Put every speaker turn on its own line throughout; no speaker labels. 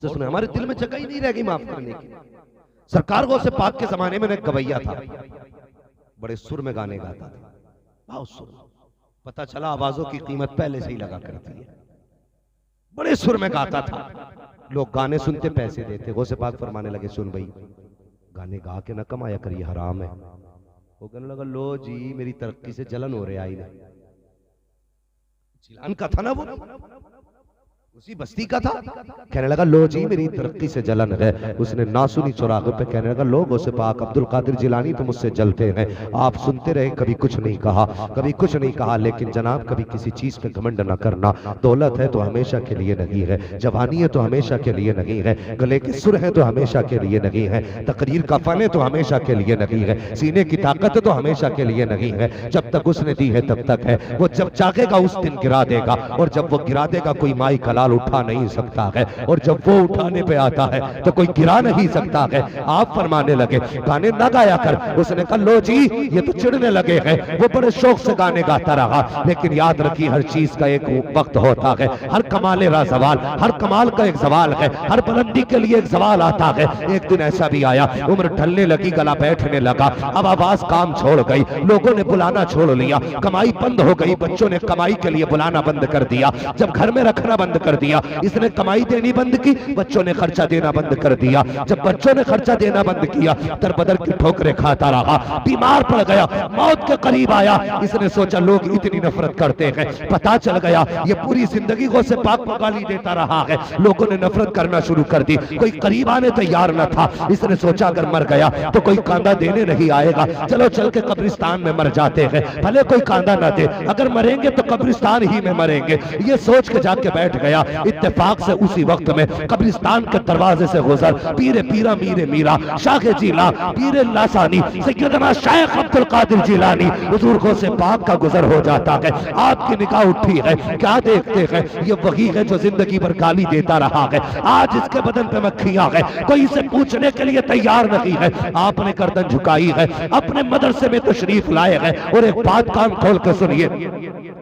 से सुने, हमारे दिल में जगह ही नहीं रह गई माफ करने की। सरकार गौसे पाक के जमाने में एक गवैया था, बड़े सुर में गाने गाता था, बहुत सुर। पता चला आवाजों की कीमत पहले से ही लगा करती है। बड़े सुर में गाता था, लोग गाने सुनते पैसे देते। गौसे पाक फरमाने लगे, सुन भाई, गाने गा के ना कमाया कर, ये हराम है। वो कहने लगा, लो जी मेरी तरक्की से जलन हो रहा है। जिलान का था ना वो, उसी बस्ती का था। कहने लगा, लो जी मेरी तरक्की से जलन है। उसने नासुनी चौराहे पे कहने लगा, लोगों से पाक अब्दुल कादिर जिलानी तो मुझसे जलते हैं, आप सुनते रहे, कभी कुछ नहीं कहा, कभी कुछ नहीं कहा। लेकिन जनाब कभी किसी चीज पे घमंड न करना। दौलत है तो हमेशा के लिए नहीं है, जवानी है तो हमेशा के लिए नहीं है, गले के सुर है तो हमेशा के लिए नहीं है, तकरीर का फन है तो हमेशा के लिए नहीं है, सीने की ताकत तो हमेशा के लिए नहीं है। जब तक उसने दी है तब तक है, वो जब चाहेगा उस दिन गिरा देगा, और जब वो गिरा देगा कोई माई कलाल उठा नहीं सकता है, और जब वो उठाने पे आता है तो कोई गिरा नहीं सकता है। आप फरमाने लगे, गाने ना गाया कर। उसने कहा, लो जी ये तो चिढ़ने लगे हैं। वो बड़े शौक से गाने गाता रहा, लेकिन याद रखिए हर चीज का एक वक्त होता है। हर कमाल रा सवाल, हर कमाल का एक सवाल है, हर बुलंदी के लिए एक सवाल आता है। एक दिन ऐसा भी आया, उम्र ढलने लगी, गला बैठने लगा, अब आवाज काम छोड़ गई, लोगों ने बुलाना छोड़ लिया, कमाई बंद हो गई, बच्चों ने कमाई के लिए बुलाना बंद कर दिया, जब घर में रखना बंद कर दिया, इसने कमाई देनी बंद की, बच्चों ने खर्चा देना बंद कर दिया। जब बच्चों ने खर्चा देना बंद किया, दर बदर की ठोकरें खाता रहा, बीमार पड़ गया, मौत के करीब आया। इसने सोचा लोग इतनी नफरत करते हैं, पता चल गया ये पूरी जिंदगी गौसे पाक को गाली देता रहा है, लोगों ने नफरत करना शुरू कर दी, कोई करीब आने तैयार न था। इसने सोचा अगर मर गया तो कोई कांदा देने नहीं आएगा, चलो चल के कब्रिस्तान में मर जाते हैं, भले कोई कांदा ना दे, अगर मरेंगे तो कब्रिस्तान ही में मरेंगे। ये सोच के जाके बैठ गया। इत्तेफाक से उसी वक्त में कब्रिस्तान के दरवाजे से गुजर पीरे पीरा मीरे मीरा शाखे जीला पीरे लासानी सैयदना शेख अब्दुल कादिर जिलानी हुजूर गौसे पाक का गुजर हो जाता है। आपकी निगाह उठी है, क्या देखते हैं? ये वही है जो जिंदगी भर गाली देता रहा है, आज इसके बदन पे मक्खियां है, कोई इसे पूछने के लिए तैयार नहीं है। आपने गर्दन झुकाई है, अपने मदरसे में तशरीफ लाए हैं, और एक बात कान खोल कर सुनिए,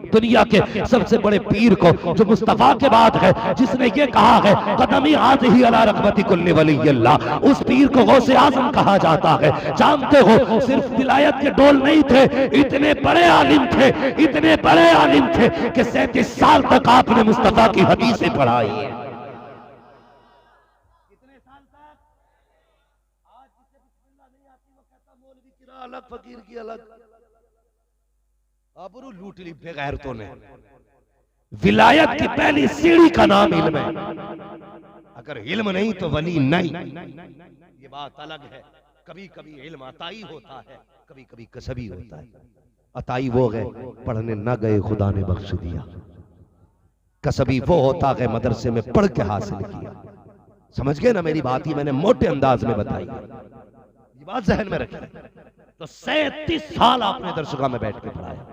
दुनिया के सबसे बड़े पीर को जो मुस्तफा के बाद है, जिसने ये कहा है कदमी हाज़िही अला रग़बती कुल्ली वलिय्यिल्लाह, उस पीर को गौसे आज़म कहा जाता है। जानते हो सिर्फ विलायत के डोल नहीं थे, इतने बड़े आलिम थे, इतने बड़े आलिम थे कि 37 साल तक आपने मुस्तफा की हदीसें पढ़ाई है। कितने साल तक? आज जिसे बिस्मिल्लाह नहीं आती वो कहता मौलवी की राह अलग, फकीर की अलग। आबरू लूट ली बेगैरतों ने। विलायत की पहली सीढ़ी का नाम इल्म है, अगर इल्म नहीं तो वली नहीं, ये बात अलग है। कभी कभी इल्म अताई होता है, कभी कभी कसबी होता है। अताई वो गए पढ़ने न गए, खुदा ने बख्श दिया। कसबी वो होता है मदरसे में पढ़ के हासिल किया। समझ गए ना मेरी बात? ही मैंने मोटे अंदाज में बताई, ये बात जहन में रखी। तो 37 साल आपने दरसगाह में बैठ के पढ़ाया,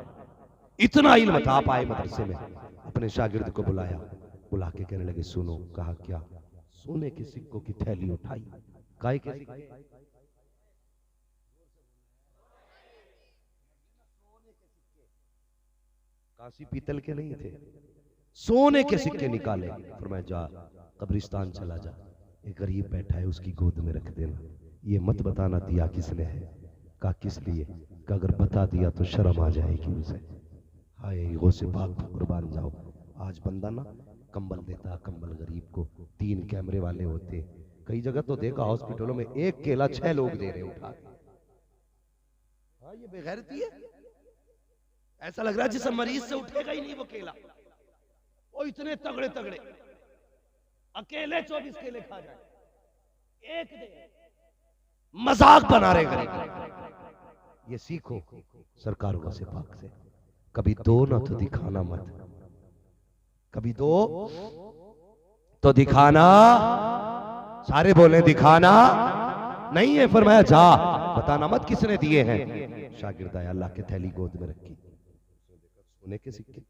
इतना इल्म था। आप आए मदरसे में, अपने शागिर्द को बुलाया, बुला के कहने लगे, सुनो। कहा क्या? सोने के सिक्कों की थैली उठाई। काय के सिक्के? कांसी पीतल के नहीं थे, सोने के सिक्के निकाले। फरमाया जा कब्रिस्तान चला जा, एक गरीब बैठा है उसकी गोद में रख देना, ये मत बताना दिया किसने है। कहा किस लिए? कि अगर बता दिया तो शर्म आ जाएगी उसे। हाय गौसे पाक कुर्बान जाओ। आज बंदा ना कंबल देता, कंबल गरीब को, 3 कैमरे वाले होते, कई जगह तो देखा हॉस्पिटलों में एक केला 6 लोग दे रहे उठा के। हाँ ये बेगैरती है। ऐसा लग रहा है जिस मरीज से उठेगा ही नहीं वो केला। वो इतने तगड़े तगड़े अकेले 24 केले खा जाए, एक दे, मजाक बना रहे गरीब। ये सीखो सरकार गौसे पाक से, कभी दो ना तो दिखाना मत, कभी दो तो दिखाना। सारे बोले दिखाना नहीं है। फरमाया जा बताना मत किसने दिए हैं। शागिर्द आया, अल्लाह के थैली गोद में रखी, सोने के सिक्के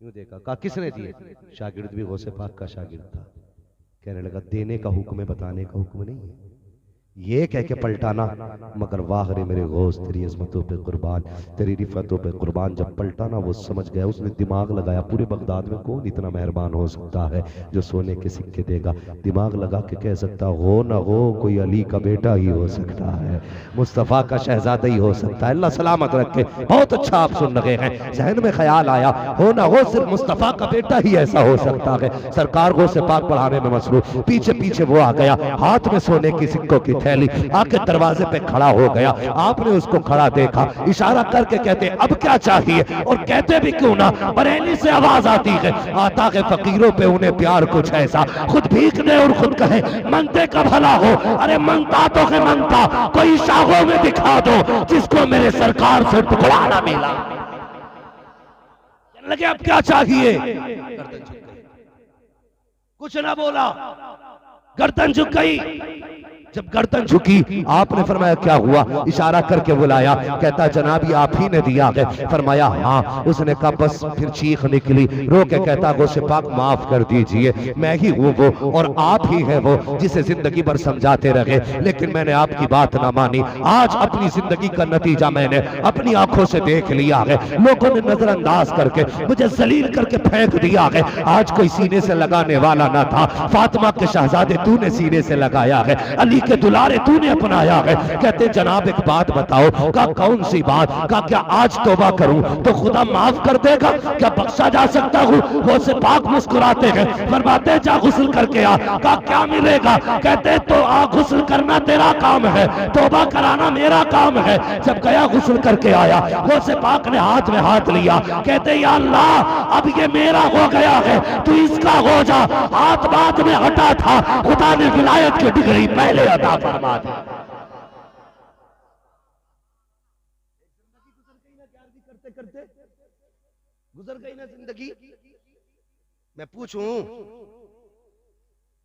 यूं देखा। कहा किसने दिए? शागिर्द भी गौसे पाक का शागिर्द था। कहने लगा देने का हुक्म है, बताने का हुक्म नहीं है। ये कह के पलटाना, मगर वाह रे मेरे गौस तेरी अजमतों पे कुर्बान, तेरी रिफतों पे कुर्बान। जब पलटाना वो समझ गया, उसने दिमाग लगाया, पूरे बगदाद में कौन इतना मेहरबान हो सकता है जो सोने के सिक्के देगा। दिमाग लगा के कह सकता हो ना हो, कोई अली का बेटा ही हो सकता है, मुस्तफ़ा का शहजादा ही हो सकता है। अल्लाह सलामत रखे। बहुत अच्छा आप सुन रहे हैं। जहन में ख्याल आया, हो ना हो सिर्फ मुस्तफ़ा का बेटा ही ऐसा हो सकता है। सरकार को से पाक पढ़ाने में मसरूफ, पीछे पीछे वो आ गया, हाथ में सोने की सिक्कों की थैली, आके दरवाजे पे खड़ा हो गया। आपने उसको खड़ा देखा, इशारा करके कहते अब क्या चाहिए, और कहते भी क्यों ना, बरेली से आवाज आती है, आता है फकीरों पे उन्हें प्यार कुछ ऐसा, खुद भीख दे और खुद कहे मंगते का भला हो। अरे मंगता तो है मंगता, कोई शाहों में दिखा दो जिसको मेरे सरकार से टुकड़ा ना मिला। लगे अब क्या चाहिए, कुछ ना बोला, गर्दन झुक गई। जब गर्दन झुकी, आपने फरमाया क्या हुआ, इशारा करके बुलाया। कहता जनाब ये आप ही ने दिया है। फरमाया हाँ। उसने कहा बस, फिर चीख निकली, रो के कहता गौसे पाक माफ कर दीजिए, मैं ही हूँ वो और आप ही है वो जिसे जिंदगी भर समझाते रहे, लेकिन मैंने आपकी बात ना मानी। आज अपनी जिंदगी का नतीजा मैंने अपनी आंखों से देख लिया है। लोगों ने नजरअंदाज करके मुझे जलील करके फेंक दिया है। आज कोई सीने से लगाने वाला ना था, फातिमा के शहजादे तूने सीने से लगाया है, अली के दुलारे तूने अपनाया है। कहते जनाब एक बात बताओ। का कौन सी बात? का क्या आज तौबा करूं तो खुदा माफ कर देगा, क्या बख्शा जा सकता हूं? वो से पाक मुस्कुराते हैं, फरमाते जा गुस्ल करके आ। का क्या मिलेगा? कहते तो आ गुस्ल करना तेरा काम है, तौबा कराना मेरा काम है। जब गया गुस्ल करके आया, वो से पाक ने हाथ में हाथ लिया, कहते या अल्लाह अब ये मेरा हो गया है, तू इसका हो जा। हाथ बाद में हटा था, खुदा ने विलायत की डिग्री पहले अता फरमा दी। करते करते गुजर गई ना जिंदगी। मैं पूछूं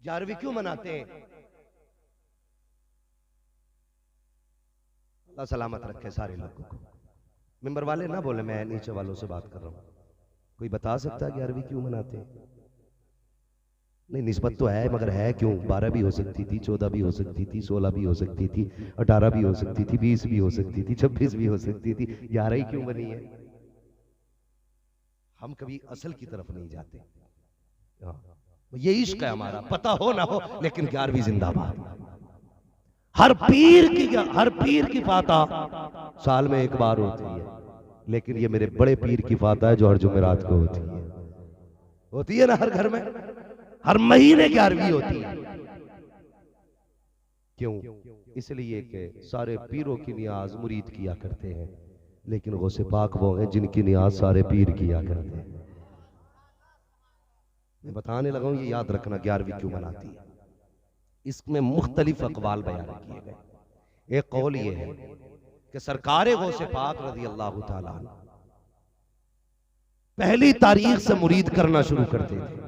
11वीं क्यों मनाते हैं? अल्लाह सलामत रखे सारे लोगों को। मेंबर वाले ना बोले, मैं नीचे वालों से बात कर रहा हूं। कोई बता सकता है 11वीं क्यों मनाते हैं? नहीं, निस्बत तो है, मगर है क्यों? 12 भी हो सकती थी, 14 भी हो सकती थी, 16 भी हो सकती थी, 18 भी हो सकती थी, 20 भी हो सकती थी, 26 भी हो सकती थी। 11 ही क्यों बनी है? हम कभी असल की तरफ नहीं जाते। ये इश्क है हमारा, पता हो ना हो, लेकिन 11वीं जिंदाबाद। हर पीर की फातह साल में एक बार होती है, लेकिन ये मेरे बड़े पीर की फातह है जो हर जुमेरात को होती है ना हर घर में। हर महीने 11वीं होती है। क्यों? इसलिए कि सारे पीरों की नियाज मुरीद किया करते हैं, लेकिन गौसे पाक वो हैं जिनकी नियाज सारे पीर किया करते हैं। मैं बताने लगा हूं, ये याद रखना 11वीं क्यों मनाती है। इसमें मुख्तलिफ अकवाल बयान किए गए। एक कौल ये है कि सरकार गौसे पाक रज़ी अल्लाह ताला पहली तारीख से मुरीद करना शुरू करते थे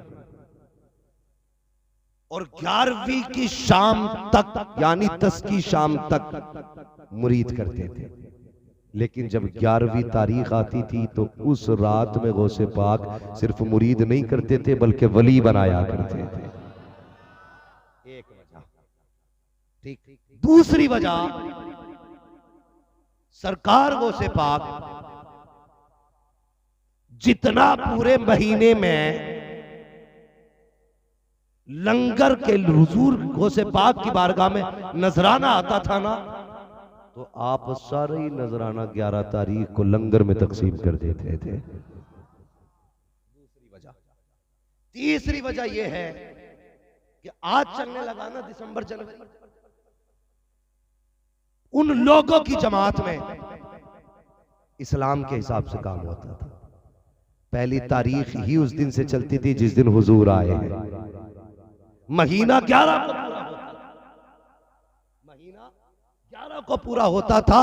और 11वीं की शाम तक, यानी 10 की शाम तक मुरीद करते थे। लेकिन जब 11वीं तारीख आती थी तो उस रात में गौसे पाक सिर्फ मुरीद नहीं करते थे बल्कि वली बनाया करते थे। एक वजह। ठीक। दूसरी वजह, सरकार गौसे पाक जितना पूरे महीने में लंगर के हुजूर गौसे पाक की बारगाह में नजराना आता था ना, तो आप सारे ही नजराना 11 तारीख को लंगर में तकसीम कर देते थे। दूसरी वजह। तीसरी वजह यह है कि आज चलने लगा ना दिसंबर जनवरी, उन लोगों की जमात में इस्लाम के हिसाब से काम होता था। पहली तारीख ही उस दिन से चलती थी जिस दिन हुजूर आए हैं। महीना 11 को पूरा होता था। महीना 11 को पूरा होता था।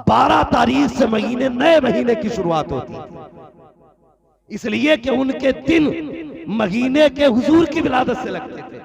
12 तारीख से नए महीने की शुरुआत होती थी, इसलिए कि उनके दिन महीने के हुजूर की विलादत से लगते थे।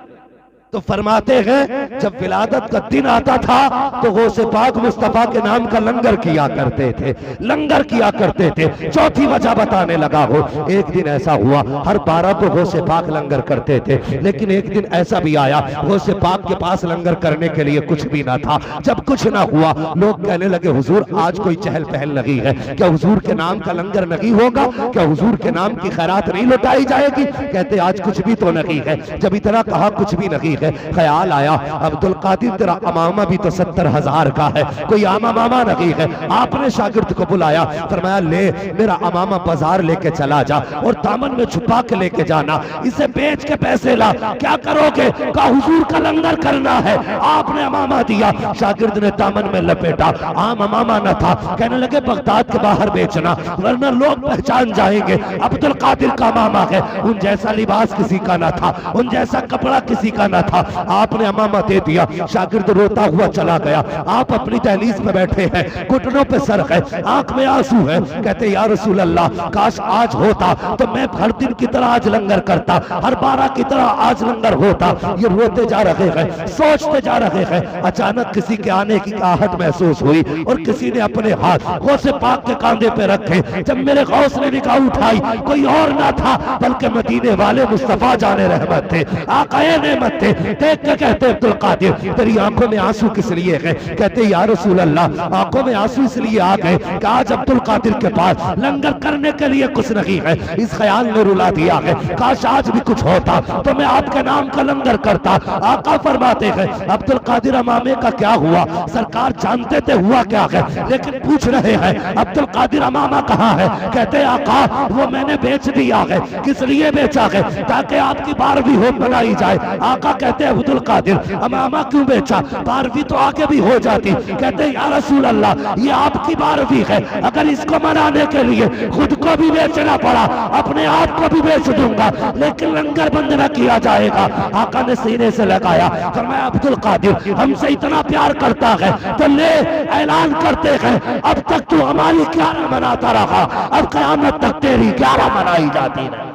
तो फरमाते हैं जब विलादत का दिन आता था तो गौसे पाक मुस्तफा के नाम का लंगर किया करते थे, लंगर किया करते थे। चौथी वजह बताने लगा हो, एक दिन ऐसा हुआ, हर 12 को गौसे पाक लंगर करते थे, लेकिन एक दिन ऐसा भी आया गौसे पाक के पास लंगर करने के लिए कुछ भी ना था। जब कुछ ना हुआ, लोग कहने लगे हुजूर आज कोई चहल पहल नहीं है, क्या हुजूर के नाम का लंगर नहीं होगा, क्या हुजूर के नाम की खैरात नहीं लुटाई जाएगी? कहते आज कुछ भी तो नहीं है। जब इतना कहा कुछ भी नहीं है, ख्याल आया अब्दुल कादिर तेरा अमामा भी तो 70,000 का है, कोई आमा मामा नहीं है। आपने शागिर्द को बुलाया, फरमाया ले मेरा अमामा बाजार लेके चला जा और दामन में छुपा के लेके जाना, इसे बेच के पैसे ला। क्या करोगे? का हुजूर का लंगर करना है। आपने अमामा दिया, शागिर्द ने दामन में लपेटा, आम अमामा न था। कहने लगे बगदाद के बाहर बेचना वरना लोग पहचान जाएंगे अब्दुल कादिर का अमामा है। उन जैसा लिबास किसी का ना था, उन जैसा कपड़ा किसी का ना था। आपने अमामा दे दिया, शागिर्द रोता हुआ चला गया। आप अपनी दहलीज में बैठे हैं, घुटनों पे सर है, आंख में आंसू है। कहते या रसूल अल्लाह काश आज होता तो मैं हर दिन की तरह आज लंगर करता, हर 12 की तरह आज लंगर होता। ये रोते जा रहे हैं, सोचते जा रहे हैं। अचानक किसी के आने की आहट महसूस हुई और किसी ने अपने हाथ गौसे पाक के कांधे पे रखे। जब मेरे गौस ने निगाह उठाई, कोई और ना था बल्कि मदीने वाले मुस्तफा जाने रहमत थे, आकाए नेमत थे। देख के कहते अब्दुल कादिर तेरी आंखों में आंसू किस लिए है? कहते या रसूल अल्लाह आंखों में आंसू इसलिए आ गए कि आज अब्दुल कादिर के पास लंगर करने के लिए कुछ नहीं है। इस ख्याल ने रुला दिया है, काश आज भी कुछ होता तो मैं आपके नाम का लंगर करता। आका फरमाते हैं अब्दुल कादिर अमामे का क्या हुआ? सरकार जानते थे हुआ क्या है, लेकिन पूछ रहे हैं अब्दुल कादिर अमामा कहाँ है? कहते आका वो मैंने बेच दिया है। किस लिए बेचा है? ताकि आपकी 12वीं हो बनाई जाए। आका कहते हैं अब्दुल कादिर अमामा क्यों बेचा? 12वीं तो आगे भी हो जाती। कहते या रसूल अल्लाह ये आपकी 12वीं है, अगर इसको मनाने के लिए खुद को भी बेचना पड़ा अपने आप को भी बेच दूंगा, लेकिन लंगर बंद न किया जाएगा। आका ने सीने से लगाया, फरमाया अब्दुल कादिर हमसे इतना प्यार करता है तो ले ऐलान करते हैं अब तक तू हमारी 11 मनाता रहा, अब क़यामत तक तेरी 11 मनाई जाती है।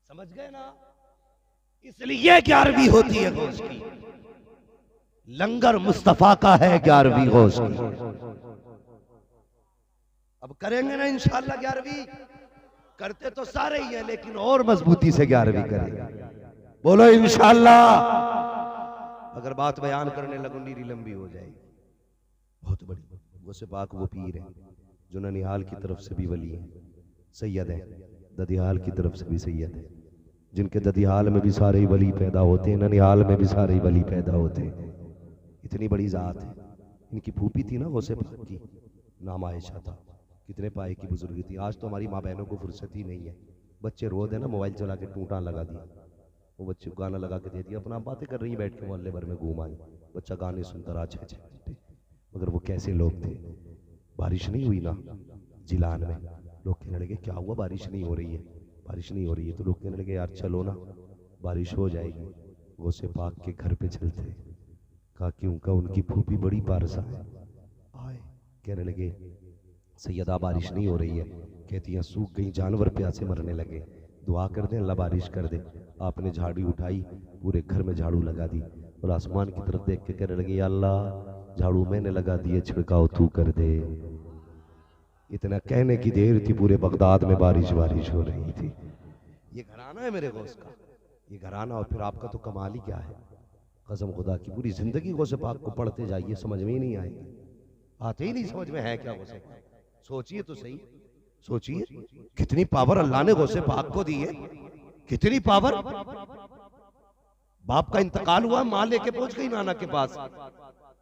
समझ गए ना? इसलिए 11वीं होती है गौस की, लंगर मुस्तफा का है 11वीं गौस की। अब करेंगे ना इंशाअल्लाह 11वीं, करते तो सारे ही हैं लेकिन और मजबूती से 11वीं करेंगे। बोलो इंशाअल्लाह। अगर बात बयान करने लगो नीरी लंबी हो जाएगी। बहुत बड़ी गौसे पाक वो पीर है जो ननिहाल की तरफ से भी वली है, सैयद है, ददियाल की तरफ से भी सैयद है, जिनके ददियाल में भी सारे ही वली पैदा होते हैं, ननिहाल में भी सारे ही वली पैदा होते हैं। इतनी बड़ी जात है। इनकी फूफी थी ना गौसे पाक की, नाम आयशा था। कितने पाए की बुजुर्ग थी। आज तो हमारी माँ बहनों को फुर्सत ही नहीं है। बच्चे रो दे ना मोबाइल चला के टूटा लगा दिया, वो बच्चे को गाना लगा के दे दिया, अपना बातें कर रही है बैठ के मोहल्ले भर में घूम आई, बच्चा गाने सुनता रहा 6-6 घंटे। मगर वो कैसे लोग थे। बारिश नहीं हुई ना जिलान में, लोग कहने लगे क्या हुआ बारिश नहीं हो रही है, बारिश नहीं हो रही है। तो लोग कहने लगे यार चलो ना बारिश हो जाएगी। गौसे पाक के घर पे चलते, कहा क्यों? का उनकी फूफी बड़ी पारसा है। आए कहने लगे सैयदा बारिश नहीं हो रही है। कहती हैं सूख गई, जानवर प्यासे मरने लगे, दुआ कर दे अल्लाह बारिश कर दे। आपने झाड़ू उठाई, पूरे घर में झाड़ू लगा दी और आसमान की तरफ देख के कहने लगे या अल्लाह झाड़ू मैंने लगा दिए, छिड़काव तू कर दे। इतना कहने की देर थी, पूरे बगदाद में बारिश बारिश हो रही थी। ये घराना है मेरे गौस का, ये घराना। और फिर आपका तो कमाल ही क्या है, कसम खुदा की पूरी जिंदगी गौसे पाक को पढ़ते जाइए, समझ में ही नहीं आएगी, आते ही नहीं समझ में है क्या गौसे पाक। सोचिए तो सही, सोचिए कितनी पावर अल्लाह ने गौसे पाक को दी है, कितनी पावर। बाप का इंतकाल हुआ, माँ लेके पहुंच गई नाना के पास,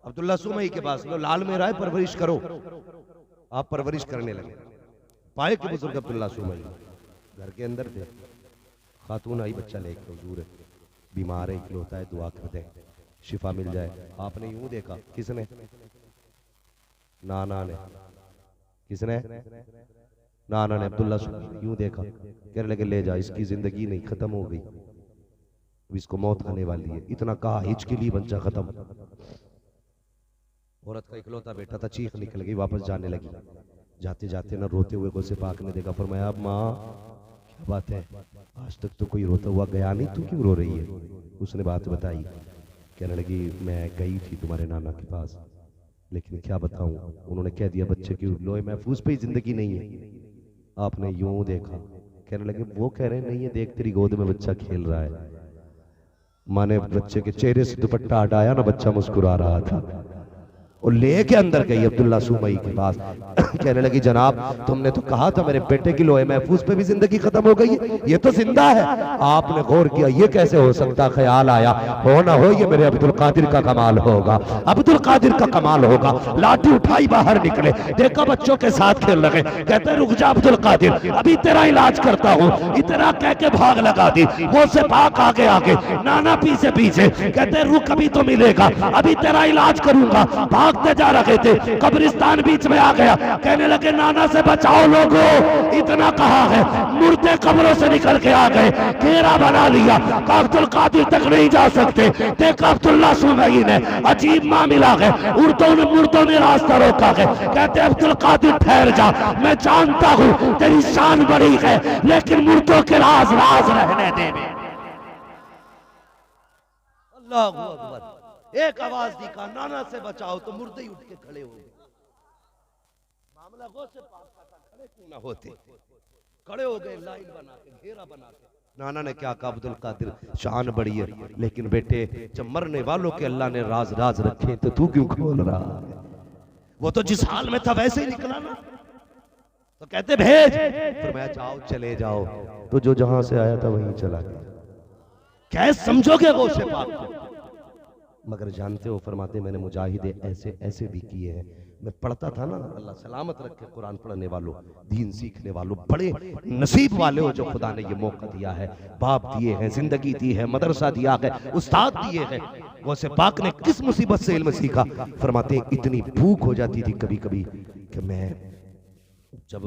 अब्दुल्ला सुमई के पास, लो लाल मेरा है परवरिश करो। आप परवरिश करने लगे। पाए कि बुजुर्ग अब्दुल्ला सुमई घर के अंदर थे, खातून आई बच्चा लेकर, हुजूर है बीमार है, इकलौता है, दुआ कर दे शिफा मिल जाए। आपने यूं देखा, किसने? नाना ने। किसने? नाना ने। अब्दुल्ला यूं देखा, कहने लगे ले जा, इसकी जिंदगी नहीं खत्म हो गई। इसको मौत आने वाली है। इतना कहा, हिच के लिए बच्चा खत्म। औरत का इकलौता बेटा था, चीख निकल गई, वापस जाने लगी। जाते जाते ना रोते हुए गौसे पाक ने देखा, फरमाया अब माँ क्या बात है, आज तक तो कोई रोता हुआ गया नहीं, तू क्यों रो रही है? उसने बात बताई। कहने लगी मैं गई थी तुम्हारे नाना के पास, लेकिन क्या बताऊं, उन्होंने कह दिया बच्चे की लोहे महफूज पे ही जिंदगी नहीं है। आपने यूं देखा। कहने लगे वो कह रहे नहीं है, देख तेरी गोद में बच्चा खेल रहा है। माँ ने बच्चे के चेहरे से दुपट्टा हटाया ना, बच्चा मुस्कुरा रहा था। और लेके अंदर गई अब्दुल्ला सुमई के पास। कहने लगी जनाब तुमने तो कहा था मेरे बेटे की लोहे महफूज पे भी जिंदगी खत्म हो गई है, ये तो जिंदा है। आपने गौर किया ये कैसे हो सकता? ख्याल आया हो ना हो ये मेरे अब्दुल कादिर का कमाल होगा, अब्दुल कादिर का कमाल होगा। लाठी उठाई बाहर निकले, देखा बच्चों के साथ खेल रहे। कहते रुक जा अब्दुल कादिर, अभी तेरा इलाज करता हूँ। इतना कह के भाग लगा दी। वो से पाक आगे आगे, नाना पीछे पीछे। कहते रुक अभी तो मिलेगा, अभी तेरा इलाज करूंगा। भागते जा रहे थे, कब्रिस्तान बीच में आ गया। कहने लगे नाना से बचाओ लोगों। इतना कहा है, मुर्दे कब्रों से निकल के आ गए, घेरा बना लिया। अब्दुल कादिर तक नहीं जा सकते। देखा अब्दुल्ला सुमई ने अजीब मामला है, मुर्दों ने रास्ता रोका है। कहते अब्दुल कादिर ठहर जा, मैं जानता हूं तेरी शान बड़ी है, लेकिन मुर्दों के राज राज रहने दे। अल्लाह अकबर। एक आवाज दी का नाना से बचाओ तो मुर्दे ही उठ के खड़े हो गए। मामला गौसे पाक का था, खड़े क्यों ना होते? खड़े हो गए, लाइन बना के, घेरा बना के। नाना ने क्या कहा, अब्दुल कादिर शान बड़ी है, लेकिन बेटे जब मरने वालों के अल्लाह ने राज राज रखे तो तू क्यों खोल रहा है? वो तो जिस हाल में था वैसे ही निकला ना। तो कहते भेज, फिर मैं जाओ चले जाओ, तो जो जहां से आया था वहीं चला गया। क्या समझोगे गौसे पाक को? मगर जानते हो, फरमाते मैंने मुजाहिदे ऐसे ऐसे भी किए हैं। मैं पढ़ता था ना, अल्लाह सलामत रखे कुरान पढ़ने वालों, दीन सीखने वालों, बड़े नसीब वाले हो जो खुदा ने ये मौका दिया है। बाप दिए हैं, जिंदगी दी है, मदरसा दिया है, उस्ताद दिए हैं। गौसे पाक ने किस मुसीबत से इल्म सीखा? फरमाते इतनी भूख हो जाती थी कभी कभी कि मैं जब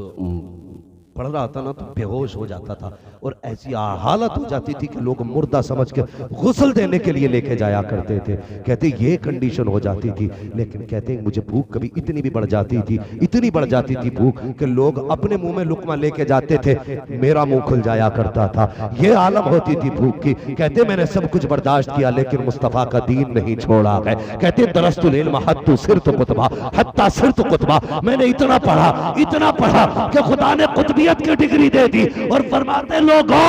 पढ़ रहा था ना तो बेहोश हो जाता था, और ऐसी हालत हो जाती थी कि लोग मुर्दा समझ के गुस्ल देने के लिए लेके जाया करते थे। कहते ये कंडीशन हो जाती थी। लेकिन कहते मुझे भूख कभी इतनी भी बढ़ जाती थी, इतनी बढ़ जाती थी भूख कि लोग अपने मुंह में लुकमा लेके जाते थे, मेरा मुंह खुल जाया करता था। ये आलम होती थी भूख की। कहते मैंने सब कुछ बर्दाश्त किया, लेकिन मुस्तफा का दीन नहीं छोड़ा है। कहते दरस्तुल इल्म हत्तु सिरतु कुतबा, हत्ता सिरतु कुतबा। मैंने इतना पढ़ा कि खुदा ने कुतबी की डिग्री दे दी। और फरमाते लोगों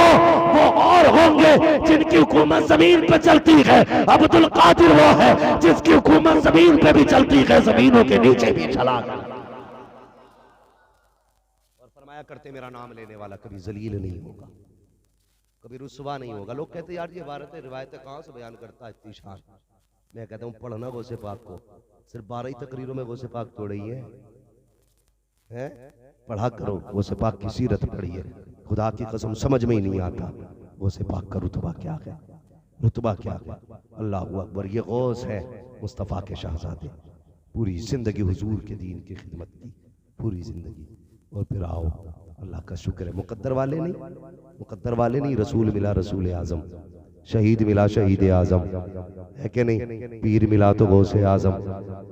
वो और होंगे जिनकी हुकूमत जमीन पे चलती है, अब्दुल कादिर वो है जिसकी हुकूमत जमीन पे भी चलती है, जमीनों के नीचे भी चला गया। और फरमाया करते मेरा नाम लेने वाला कभी जलील नहीं होगा, कभी रुसवा नहीं होगा। लोग कहते यार ये इबारतें रिवायतें कहां से बयान करता है इतनी शान? मैं कहता हूं पढ़ना गौसे पाक को। सिर्फ 12 ही तकरीरों में गौसे पाक तोड़ी है? पढ़ा करो, वो से पाक की सीरत पढ़ी है। खुदा की कसम समझ में ही नहीं आता वो से पाक का रुतबा क्या है, रुतबा क्या है। अल्लाह अकबर। ये गौस है मुस्तफ़ा के शहजादे, पूरी जिंदगी हुजूर के दीन की खिदमत की, पूरी जिंदगी। और फिर आओ, अल्लाह का शुक्र है, मुकद्दर वाले नहीं, रसूल मिला रसूल आजम, शहीद मिला शहीद आजम, है कि नहीं? पीर मिला तो गौसे आजम,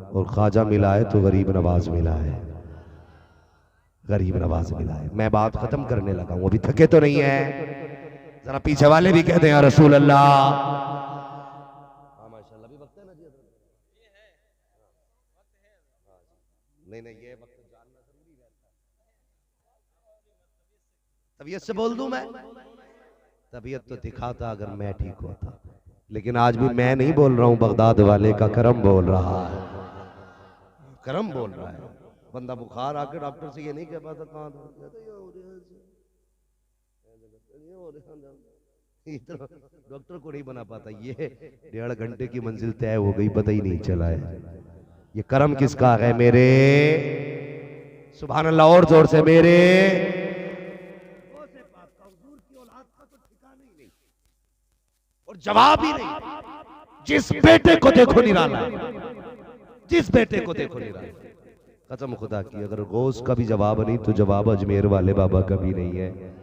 और ख्वाजा मिला है तो गरीब नवाज मिला है, गरीब नवाज मिला है। मैं बात खत्म करने लगा हूं, अभी थके तो नहीं है? जरा पीछे वाले भी कहते हैं रसूल अल्लाह। हाँ माशाल्लाह, भी वक्त है ना जी? नहीं ये वक्त जानना जरूरी रहता है। तबीयत से बोल दूं मैं? तबीयत तो दिखाता अगर मैं ठीक होता, लेकिन आज भी मैं नहीं बोल रहा हूं, बगदाद वाले का करम बोल रहा है, करम बोल रहा है। बंदा बुखार आकर डॉक्टर से ये नहीं कह पाता कहाँ डॉक्टर को नहीं बना पाता। ये 1.5 घंटे की मंजिल तय हो गई, पता ही नहीं चला है। ये करम किसका है मेरे? सुभान अल्लाह, और जोर से मेरे। और जवाब ही नहीं। जिस बेटे को देखो निराला, जिस बेटे को देखो निराला। कसम खुदा की, अगर गौस का भी जवाब नहीं तो जवाब अजमेर वाले बाबा का भी नहीं है,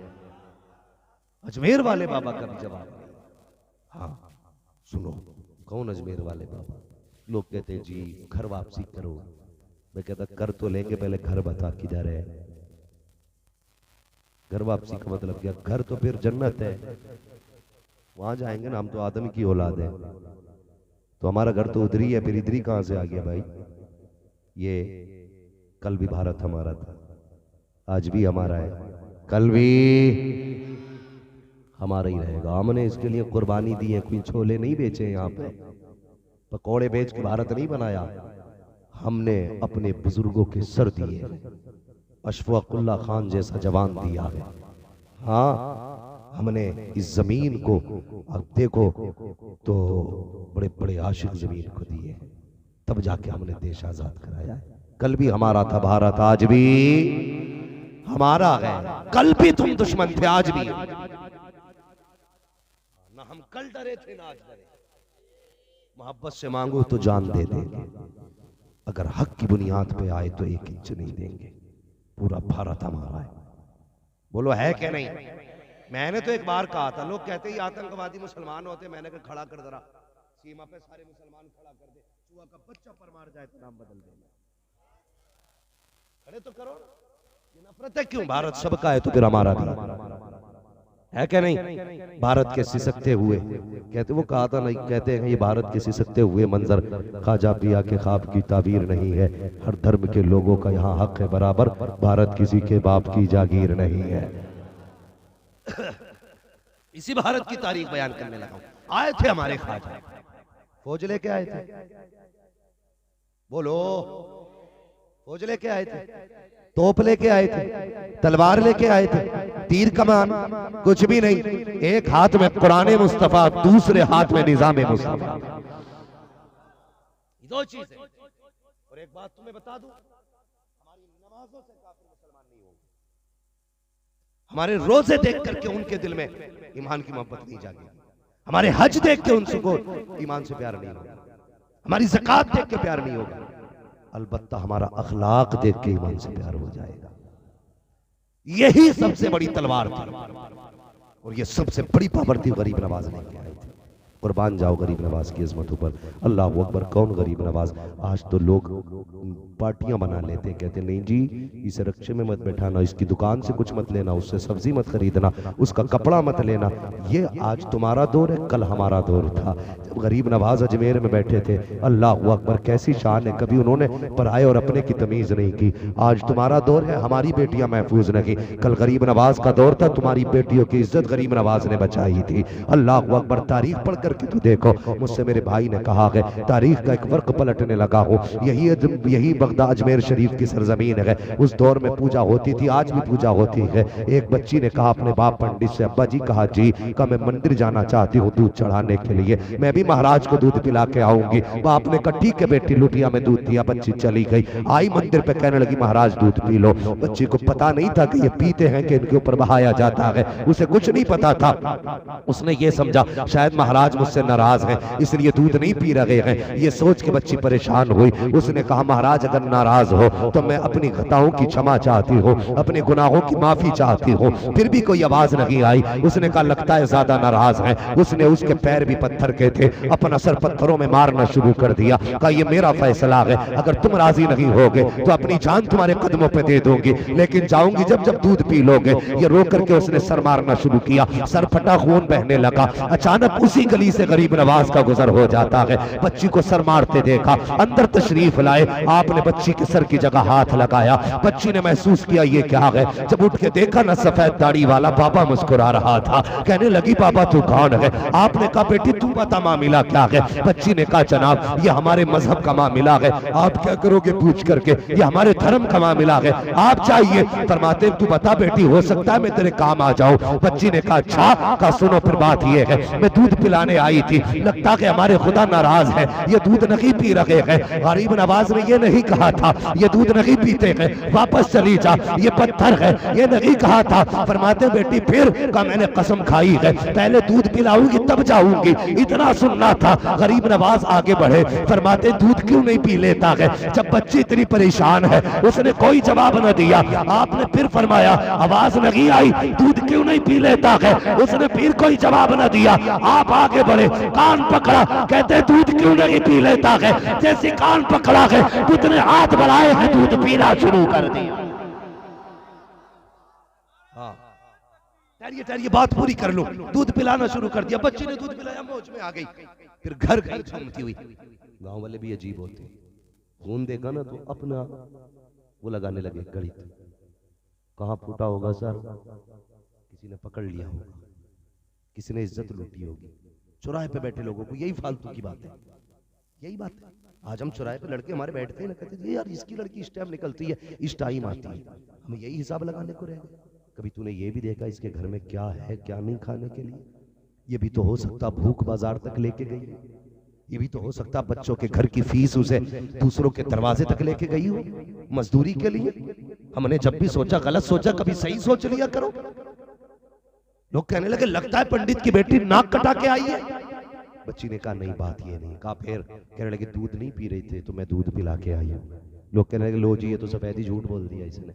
अजमेर वाले बाबा का भी जवाब नहीं। हाँ सुनो, कौन अजमेर वाले बाबा? लोग कहते हैं जी घर वापसी करो। मैं कहता कर तो लेंगे, पहले घर बता किधर है। घर वापसी का मतलब क्या? घर तो फिर जन्नत है, वहां जाएंगे ना। हम तो आदम की औलाद है, तो हमारा घर तो उधर ही है, फिर इधर ही कहां से आ गया भाई? ये कल भी भारत हमारा था, आज भी हमारा है, कल भी हमारा ही रहेगा। हमने इसके लिए कुर्बानी दी है, कोई छोले नहीं बेचे यहाँ पे, पकौड़े बेच के भारत नहीं बनाया। हमने अपने बुजुर्गों के सर दिए, अशफाकुल्ला खान जैसा जवान दिया है। हाँ, हमने इस जमीन को, अब देखो तो बड़े बड़े आशिक जमीन को दिए, तब जाके हमने देश आजाद कराया है। कल भी हमारा था भारत, आज भी हमारा है। कल भी तुम दुश्मन थे, आज भी। ना हम कल डरे थे ना आज डरे। मोहब्बत से मांगो तो जान दे देंगे, अगर हक की बुनियाद पे आए तो एक इंच नहीं देंगे। पूरा भारत हमारा है, बोलो है क्या नहीं? मैंने तो एक बार कहा था, लोग कहते हैं आतंकवादी मुसलमान होते, मैंने कहा खड़ा कर जरा सीमा पे सारे मुसलमान खड़ा कर दे, चूहा का बच्चा पर मार जाए तो नाम बदल देना। खड़े तो करो, ये नफरत है क्यों? भारत सबका है तो फिर हमारा भी है क्या नहीं? भारत के सिसकते हुए, कहते वो कहा था नहीं, कहते हैं ये भारत के सिसकते हुए मंजर ख्वाजा पिया के ख्वाब की ताबीर नहीं है। हर धर्म के लोगों का यहाँ हक है बराबर, भारत किसी के बाप की जागीर नहीं है। इसी भारत की तारीख बयान करने लगा हूं। आए थे हमारे ख्वाजा, फौज लेके आए थे, बोलो फौज लेके आए थे, तोप लेके आए थे, तलवार लेके आए थे, तीर कमान कुछ भी नहीं। एक हाथ में कुरान मुस्तफा, दूसरे हाथ में निजाम मुस्तफा, दो चीजें। और एक बात तुम्हें बता दूं, हमारी नमाजों से काफिर मुसलमान नहीं होंगे, हमारे रोजे देख करके उनके दिल में ईमान की मोहब्बत नहीं जागी, हमारे हज देख के उनको ईमान से प्यार नहीं होगा, हमारी ज़कात देख के प्यार नहीं होगा, अलबत्ता हमारा अखलाक देख के ईमान से प्यार हो जाएगा। यही सबसे बड़ी तलवार थी और ये सबसे बड़ी पावर थी गरीब नवाज लेके आए थे। कुर्बान जाओ गरीब नवाज की अजमतों पर, अल्लाह अकबर। कौन गरीब नवाज? आज तो लोग पार्टियां बना लेते हैं, कहते नहीं जी इस रक्शे में मत बैठाना, इसकी दुकान से कुछ मत लेना, उससे सब्जी मत खरीदना, उसका कपड़ा मत लेना। ये आज तुम्हारा दौर है, कल हमारा दौर था। जब गरीब नवाज अजमेर में बैठे थे, अल्लाह अकबर कैसी शान है, कभी उन्होंने पराये और अपने की तमीज नहीं की। आज तुम्हारा दौर है, हमारी बेटियां महफूज नहीं, कल गरीब नवाज का दौर था, तुम्हारी बेटियों की इज्जत गरीब नवाज ने बचाई थी। अल्लाह अकबर। तारीख पढ़कर के तो देखो, मुझसे मेरे भाई ने कहा है तारीख का एक वर्क पलटने लगा हो। यही बगदाद अजमेर शरीफ की सरजमीन है, उस दौर में पूजा होती थी, आज भी पूजा होती है। एक बच्ची ने कहा अपने बाप पंडित से, अब्बा जी कहा जी का मैं मंदिर जाना चाहती हूँ दूध चढ़ाने के लिए, मैं भी महाराज को दूध पिला के आऊंगी। बाप ने कहा ठीक है बेटी, लुटिया में दूध दिया, बच्ची चली गई। आई मंदिर पे कहने लगी महाराज दूध पी लो। बच्ची को पता नहीं था कि ये पीते हैं कि इनके ऊपर बहाया जाता है, उसे कुछ नहीं पता था। उसने ये समझा शायद महाराज मुझसे नाराज हैं इसलिए दूध नहीं पी रहे हैं, ये सोच के बच्ची परेशान हुई। उसने कहा महाराज अगर नाराज हो तो मैं अपनी खताओं की क्षमा चाहती हूँ, अपने गुनाहों की माफी चाहती हूँ। फिर भी कोई आवाज नहीं आई। उसने कहा लगता है ज्यादा नाराज है। उसने उसके पैर भी पत्थर के थे, अपना सर पत्थरों में मारना शुरू कर दिया। कहा ये मेरा फैसला है, अगर तुम राजी नहीं होगे तो अपनी जान तुम्हारे कदमों पे दे दूंगी, लेकिन जाऊंगी जब जब दूध पी लोगे। ये रो करके उसने सर मारना शुरू किया, सर फटा, खून बहने लगा। अचानक उसी गली से गरीब नवाज का गुजर हो जाता है। बच्ची को सर मारते देखा, अंदर तशरीफ लाए, आपने बच्ची के सर की जगह हाथ लगाया। बच्ची ने महसूस किया ये क्या है। जब उठ के देखा ना सफेद दाढ़ी वाला बाबा मुस्कुरा रहा था। कहने लगी बाबा तू कौन है? आपने कहा बेटी तू बता मामला क्या है। बच्ची ने कहा जनाब ये हमारे मजहब का मामला है, आप क्या करोगे पूछ करके, ये हमारे धर्म का मामला है, आप चाहिए। फरमाते तू बता बेटी, हो सकता है मैं तेरे काम आ जाऊं। बच्ची ने कहा अच्छा। कहा सुनो फिर बात ये है, मैं दूध पिलाने आई थी, लगता कि हमारे खुदा नाराज है, ये दूध नहीं पी रहे हैं। गरीब नवाज ने ये नहीं कहा था ये दूध नहीं पीते हैं, वापस चली जा, ये पत्थर है, ये नहीं कहा था। फरमाते बेटी फिर? का मैंने कसम खाई है पहले दूध पिलाऊंगी तब जाऊंगी, इतना सुनना था। गरीब नवाज आगे बढ़े, फरमाते दूध क्यों नहीं पी लेता है? जब बच्ची इतनी परेशान है, उसने कोई जवाब न दिया। आपने फिर फरमाया, आवाज नहीं आई, दूध क्यों नहीं पी लेता है? उसने फिर कोई जवाब न दिया। आप आगे आगे बढ़े, कान पकड़ा, कहते दूध क्यों नहीं पी लेता है। जैसे कान पकड़ा है, कितने हाथ बढ़ाए हैं, दूध पीना शुरू कर दिया। ठहरिए ठहरिए, बात पूरी कर लो। दूध पिलाना शुरू कर दिया, बच्ची ने दूध पिलाया, मौज में आ गई। फिर घर घर झूमती हुई। गांव वाले भी अजीब होते, खून देखा ना तो अपना वो लगाने लगे घड़ी, कहाँ फूटा होगा सर, किसी ने पकड़ लिया होगा, किसी ने इज्जत लूटी होगी। चौराहे पे बैठे लोगों को यही फालतू की बात है, यही बात है। आज हम चौराहे पे लड़के हमारे बैठते हैं ना, कहते हैं यार इसकी लड़की इस टाइम निकलती है, इस टाइम आती है, हमें यही हिसाब लगाने को रह गए। कभी तूने ये भी देखा इसके घर में क्या है क्या नहीं खाने के लिए? ये भी तो हो सकता भूख बाजार तक लेके गई, ये भी तो हो सकता बच्चों के घर की फीस उसे दूसरों के दरवाजे तक लेके गई हो मजदूरी के लिए। हमने जब भी सोचा गलत सोचा, कभी सही सोच लिया करो। लोग कहने लगे लगता है पंडित की बेटी नाक कटा के आई है। बच्ची ने कहा नहीं बात ये नहीं। कहा फिर? कहने लगे दूध नहीं पी रही थे तो मैं दूध पिला के आई हूं। लोग कहने लगे लो जी ये तो सफेद ही झूठ बोल दिया इसने।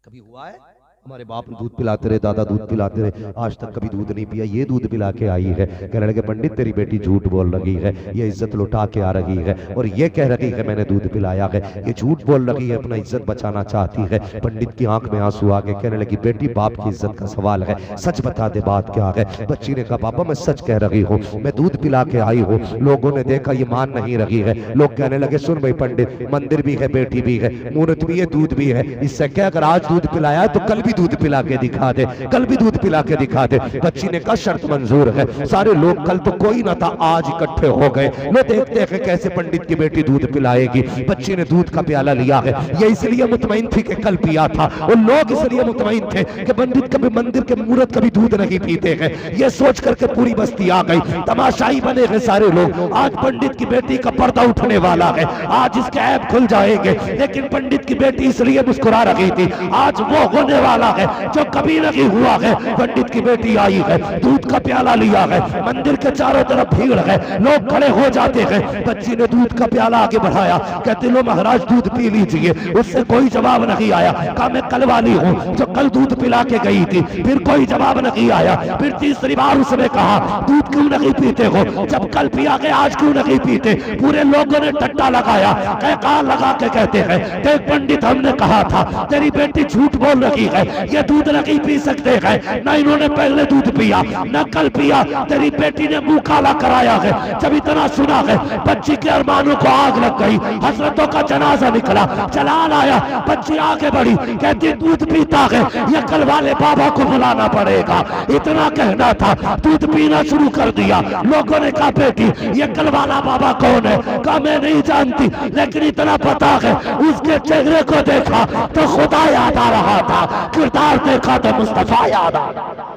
कभी हुआ है? हमारे बाप दूध पिलाते रहे, दादा दूध पिलाते रहे, आज तक कभी दूध नहीं पिया, ये दूध पिला के आई है। कहने लगे पंडित तेरी बेटी झूठ बोल रही है, ये इज्जत लुटा के आ रही है और ये कह रही है मैंने दूध पिलाया है, ये झूठ बोल रही है, अपना इज्जत बचाना चाहती है। पंडित की आंख में आंसू आ गए। कहने लगी बेटी बाप की इज्जत का सवाल है, सच बता दे बात क्या है। बच्ची ने कहा पापा मैं सच कह रही हूँ, मैं दूध पिला के आई हूँ। लोगों ने देखा ये मान नहीं रही है। लोग कहने लगे सुन भाई पंडित, मंदिर भी है, बेटी भी है, मुहूर्त भी है, दूध भी है, इससे क्या अगर आज दूध पिलाया तो कल भी दूध पिला के दिखा दे, कल भी दूध पिला के दिखा दे। बच्ची ने कहा शर्त मंजूर है। सारे लोग कल तो कोई ना था, आज इकट्ठे हो गए। लो देखते हैं कैसे पंडित की बेटी दूध पिलाएगी। बच्ची ने दूध का प्याला लिया है, ये इसलिए मुतमईन थी कि कल पिया था, और लोग इसलिए मुतमईन थे कि पंडित कभी मंदिर के मुहूर्त कभी दूध नहीं पीते हैं। ये सोच करके पूरी बस्ती आ गई, तमाशाई बने हैं सारे लोग। आज पंडित की बेटी का पर्दा उठने वाला है, आज इसके ऐब खुल जाएंगे। लेकिन पंडित की बेटी इसलिए मुस्कुरा रही थी, आज वो होने वाला है जो कभी नहीं हुआ है। पंडित की बेटी आई है, दूध का प्याला लिया है, मंदिर के चारों तरफ भीड़ है, लोग खड़े हो जाते हैं। बच्ची ने दूध का प्याला आगे बढ़ाया, कहते लो महाराज दूध पी लीजिए। उससे कोई जवाब नहीं आया। कहा मैं कल वाली हूँ जो कल दूध पिला के गई थी। फिर कोई जवाब नहीं आया। फिर तीसरी बार उसने कहा दूध क्यों नहीं पीते हो, जब कल पिया के आज क्यों नहीं पीते। पूरे लोगों ने टट्टा लगाया, कहा लगा के कहते हैं देख पंडित हमने कहा था तेरी बेटी झूठ बोल रही है, ये दूध नहीं पी सकते हैं। न इन्होंने पहले दूध पिया न कल पिया, तेरी बेटी ने मुंह काला कराया है। जब इतना सुना है बच्ची के अरमानों को आग लग गई। हजरतों का जनाजा निकला, चलान आया, बच्ची आगे बढ़ी, कहती दूध पीता है, ये कल वाले बाबा को बुलाना पड़ेगा। इतना कहना था, दूध पीना शुरू कर दिया। लोगों ने कहा बेटी ये कल वाला बाबा कौन है? कहा मैं नहीं जानती, लेकिन इतना पता है उसके चेहरे को देखा तो खुदा याद आ रहा था, किरदार देखा तो मुस्तफा याद आ रहा था।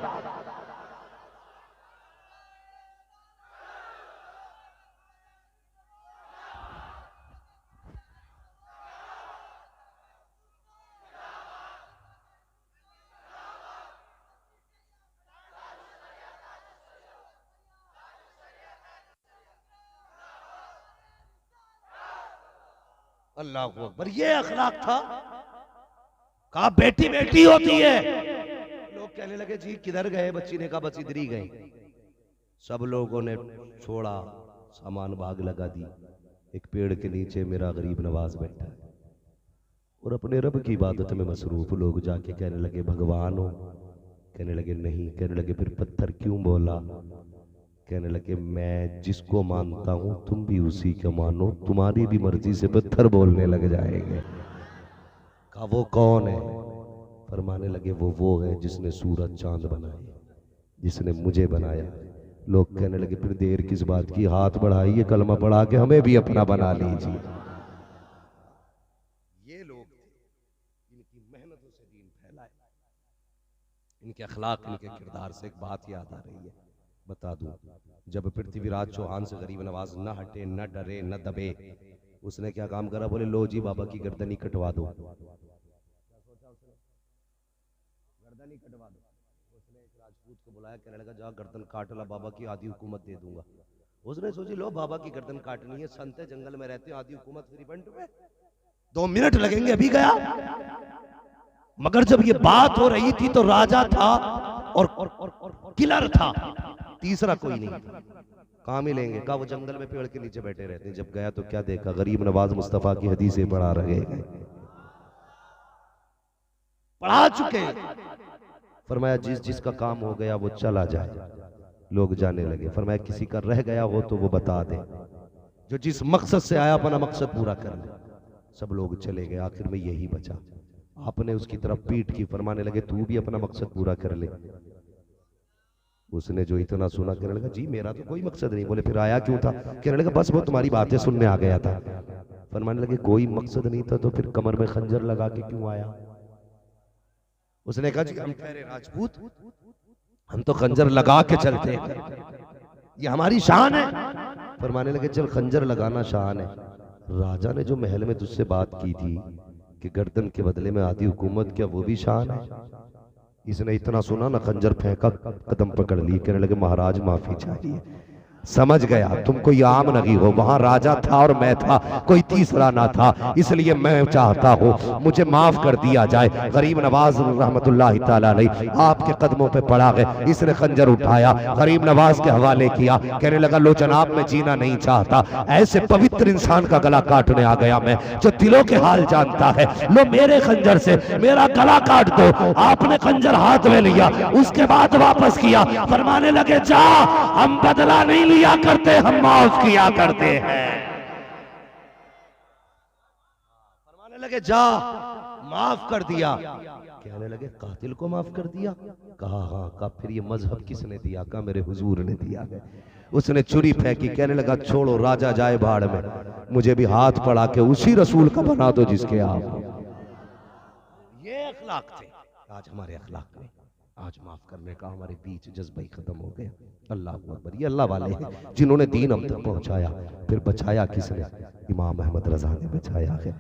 अल्लाह अकबर, ये अखलाक था। कहा बेटी बेटी होती है। लोग कहने लगे जी किधर गए? बच्ची ने कहा बस इधर ही गई। सब लोगों ने छोड़ा, सामान बाग लगा दी। एक पेड़ के नीचे मेरा गरीब नवाज बैठा है और अपने रब की इबादत में मसरूफ। लोग जाके कहने लगे भगवान हो? कहने लगे नहीं। कहने लगे फिर पत्थर क्यों बोला? कहने लगे मैं जिसको मानता हूं तुम भी उसी को मानो, तुम्हारी भी मर्जी से पत्थर बोलने लग जाएंगे। कहा वो कौन है? फरमाने लगे वो है जिसने सूरज चांद बनाए, जिसने मुझे बनाया। लोग कहने लगे फिर देर किस बात की, हाथ बढ़ाइए कलमा पढ़ा के हमें भी अपना बना लीजिए। ये लोग इनकी मेहनतों से दीन फैलाए, इनके अखलाक इनके किरदार से एक बात याद आ रही है, बता दूं। जब पृथ्वीराज चौहान से गरीब नवाज न हटे, न डरे, न दबे, उसने क्या काम करा? बोले लो जी बाबा की गर्दन ही कटवा दो। गर्दन ही कटवा दो। उसने एक राजपूत को बुलाया, कहने लगा जा गर्दन काट ला, बाबा की आधी हुकूमत दे दूंगा। उसने सोची लो बाबा की गर्दन काटनी है, संत जंगल में रहते, आधी हुकूमत फ्री बंट में 2 मिनट लगेंगे, अभी गया। मगर जब ये बात हो रही थी तो राजा था और किलर था, तीसरा कोई नहीं था। कहाँ मिलेंगे? कहा वो जंगल में पेड़ के नीचे बैठे रहते हैं। जब गया तो क्या देखा? गरीब नवाज मुस्तफा की हदीसें पढ़ा रहे हैं, पढ़ा चुके। फरमाया जिस जिसका काम हो गया वो चला जाए। लोग जाने लगे। फरमाया किसी का रह गया हो तो वो बता दे, जो जिस मकसद से आया अपना मकसद पूरा कर ले। सब लोग चले गए, आखिर में यही बचा। आपने उसकी तरफ पीठ की, फरमाने लगे तू भी अपना मकसद पूरा कर ले। उसने जो इतना सुना कहने लगा जी मेरा तो कोई मकसद नहीं। बोले फिर आया क्यों था? कहने लगा बस वो तुम्हारी बातें सुनने आ गया था। फरमाने लगे कोई मकसद नहीं था तो फिर कमर में खंजर लगा के क्यों आया? उसने कहा जी हम ठहरे राजपूत, हम तो खंजर लगा के चलते हैं, ये हमारी शान है। फरमाने लगे चल खंजर लगाना शान है, राजा ने जो महल में तुझसे बात की थी कि गर्दन के बदले में आधी हुकूमत, क्या वो भी शान है? इसने इतना सुना ना खंजर फेंका, कदम पकड़ ली। कहने लगे महाराज माफी चाहिए। समझ गया तुम कोई आम नहीं हो, वहां राजा था और मैं था, कोई तीसरा ना था, इसलिए मैं चाहता हूँ मुझे माफ कर दिया जाए। गरीब नवाज रहमतुल्लाह ताला अलैह आपके कदमों पे पड़ा गए। इसने खंजर उठाया, गरीब नवाज के हवाले किया। कहने लगा लो जनाब मैं जीना नहीं चाहता, ऐसे पवित्र इंसान का गला काटने आ गया मैं, जो दिलों के हाल जानता है। लो मेरे खंजर से मेरा गला काट दो। आपने खंजर हाथ में लिया, उसके बाद वापस किया। फरमाने लगे जा, हम बदला नहीं लिया करते, हम माफ किया करते हैं। फरमाने लगे जा, माफ कर दिया। कहने लगे कातिल को माफ कर दिया? कहा हाँ। कहा फिर ये मजहब किसने दिया? कहा मेरे हुजूर ने दिया है। उसने छुरी फेंकी। कहने लगा छोड़ो राजा जाए भाड़ में, मुझे भी हाथ पड़ा के उसी रसूल का बना दो जिसके आप। ये अखलाक थे। आज हमारे अखलाक में आज माफ करने का हमारे बीच जज्बा ही खत्म हो गया। अल्लाह अकबर। ये अल्लाह वाले हैं जिन्होंने दीन हम तक पहुंचाया। फिर बचाया किसने? इमाम अहमद रजा ने बचाया है।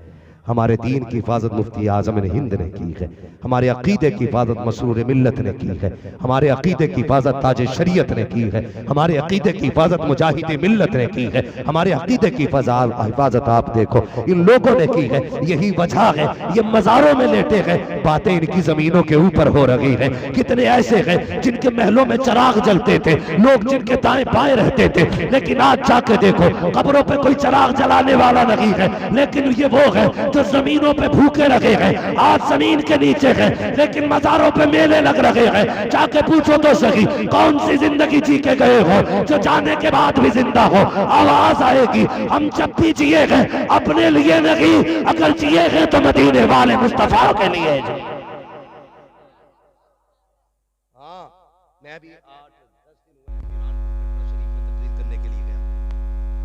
हमारे दीन की हिफाजत मुफ्ती आजम ने हिंद ने की है। हमारे अकीदे की हिफाजत मसरूर मिल्लत ने की है। हमारे अकीदे की हिफाजत ताज शरीयत ने की है। हमारे अकीदे की हिफाजत मुजाहिद मिल्लत ने की है। हमारे अकीदे की हिफाजत आप देखो इन लोगों ने की है। यही वजह है ये मज़ारों में लेटे गए, बातें इनकी जमीनों के ऊपर हो रही है। कितने ऐसे हैं जिनके महलों में चराग जलते थे, लोग जिनके दाएं बाएं रहते थे, लेकिन आज जाके देखो कब्रों पे कोई चराग जलाने वाला नहीं है। लेकिन ये वो है जो जमीनों पे भूखे रखे हैं, आज जमीन के नीचे हैं, लेकिन मज़ारों पे मेले लग रहे हैं। जाके पूछो तो सही कौन सी जिंदगी जी के गए हो जो जाने के बाद भी जिंदा हो? आवाज आएगी हम जब भी जिए गए अपने लिए नहीं, अगर जिए गए तो मदीने वाले मुस्तफा के लिए। हाँ मैं भी 8-10 दिन शरीफ में तकरीर करने के लिए गया।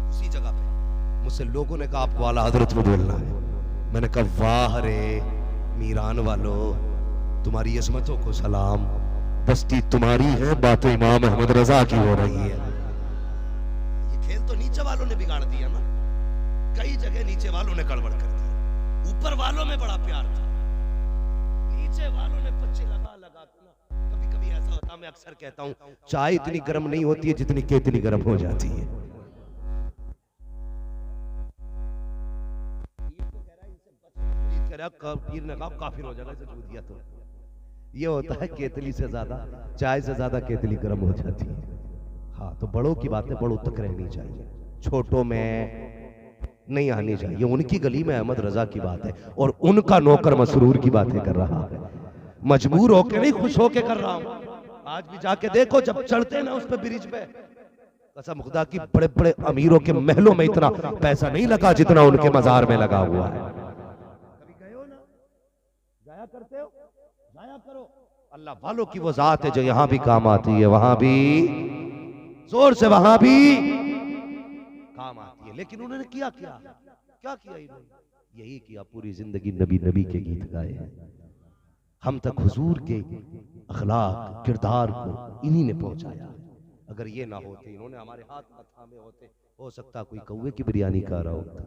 उसी जगह पे मुझसे लोगों ने कहा आपको आला हजरत में बोलना है। मैंने कहा वाह रे मीरान वालों, तुम्हारी अजमतों को सलाम, बस्ती तुम्हारी है, बातें इमाम अहमद रजा की हो रही है। ये खेल तो नीचे वालों ने बिगाड़ दिया ना, कई जगह नीचे वालों ने गड़बड़ कर दी। ऊपर वालों में बड़ा प्यार था, नीचे वालों ने पच्चे लगा लगा ना। कभी कभी ऐसा होता, मैं अक्सर कहता हूँ चाय इतनी गर्म नहीं होती है जितनी केतली गर्म हो जाती है। पीर ने कहा काफिर हो जाएगा इसे छू दिया तो। ये होता है केतली से ज्यादा, चाय से ज्यादा केतली गर्म हो जाती है। हाँ तो बड़ों की बातें बड़ों तक रहनी चाहिए, छोटों में नहीं आनी चाहिए। उनकी गली में अहमद रजा की बात है और उनका नौकर मसरूर की बातें कर रहा है। मजबूर होके नहीं, खुश होके कर रहा हूं। आज भी जाके देखो जब चढ़ते ना उस पे ब्रिज पे, कसम खुदा की बड़े बड़े अमीरों के महलों में इतना पैसा नहीं लगा जितना उनके मजार में लगा हुआ है। करते हो जाया करो। अल्लाह वालों की वो जात है जो यहां भी काम आती है, वहां भी जोर से वहां भी काम आती है। लेकिन उन्होंने किया क्या किया इन्होंने? यही किया, पूरी जिंदगी नबी नबी के गीत गाए हैं। हम तक हुजूर के अखलाक किरदार को इन्हीं ने पहुंचाया। अगर ये ना होते, इन्होंने हमारे हाथ में थामे होते, हो सकता कोई कौवे की बिरयानी खा रहा होता,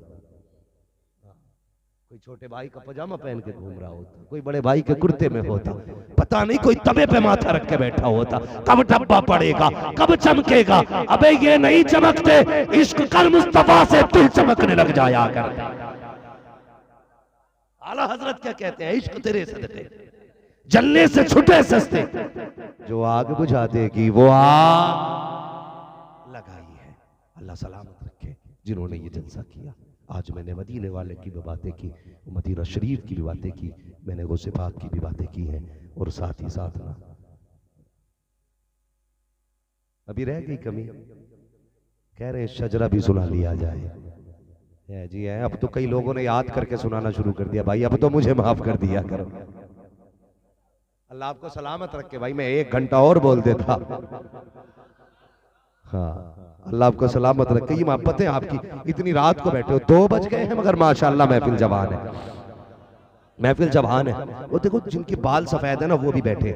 कोई छोटे भाई का पजामा पहन के घूम रहा होता, कोई बड़े भाई के कुर्ते में होता, पता नहीं कोई तवे पे माथा रख के बैठा होता। कब डब्बा पड़ेगा, कब चमकेगा? अबे ये नहीं चमकते, इश्क कर मुस्तफा से दिल चमकने लग जाया करता। आला हजरत क्या कहते हैं? इश्क तेरे सदके, जलने से छुटे सस्ते, जो आग बुझा देगी वो आग लगाई है। अल्लाह सलामत रखे जिन्होंने ये जलसा किया। आज मैंने मदीने वाले की भी बातें की, मदीना शरीफ की भी बातें की, मैंने गौसे पाक की भी बातें की हैं, और साथ ही साथ ना अभी रह गई कमी, कह रहे हैं शजरा भी सुना लिया जाए। है जी है, अब तो कई लोगों ने याद करके सुनाना शुरू कर दिया। भाई अब तो मुझे माफ कर दिया करो। अल्लाह आपको सलामत रखे भाई, मैं 1 घंटा और बोल देता। हाँ, अल्लाह आपको सलामत रखे। ये मोहब्बत है आपकी, इतनी रात को बैठे हो, 2 बज गए हैं, मगर माशाल्लाह महफिल जवान है, महफिल जवान है। वो देखो जिनके बाल सफेद है ना वो भी बैठे,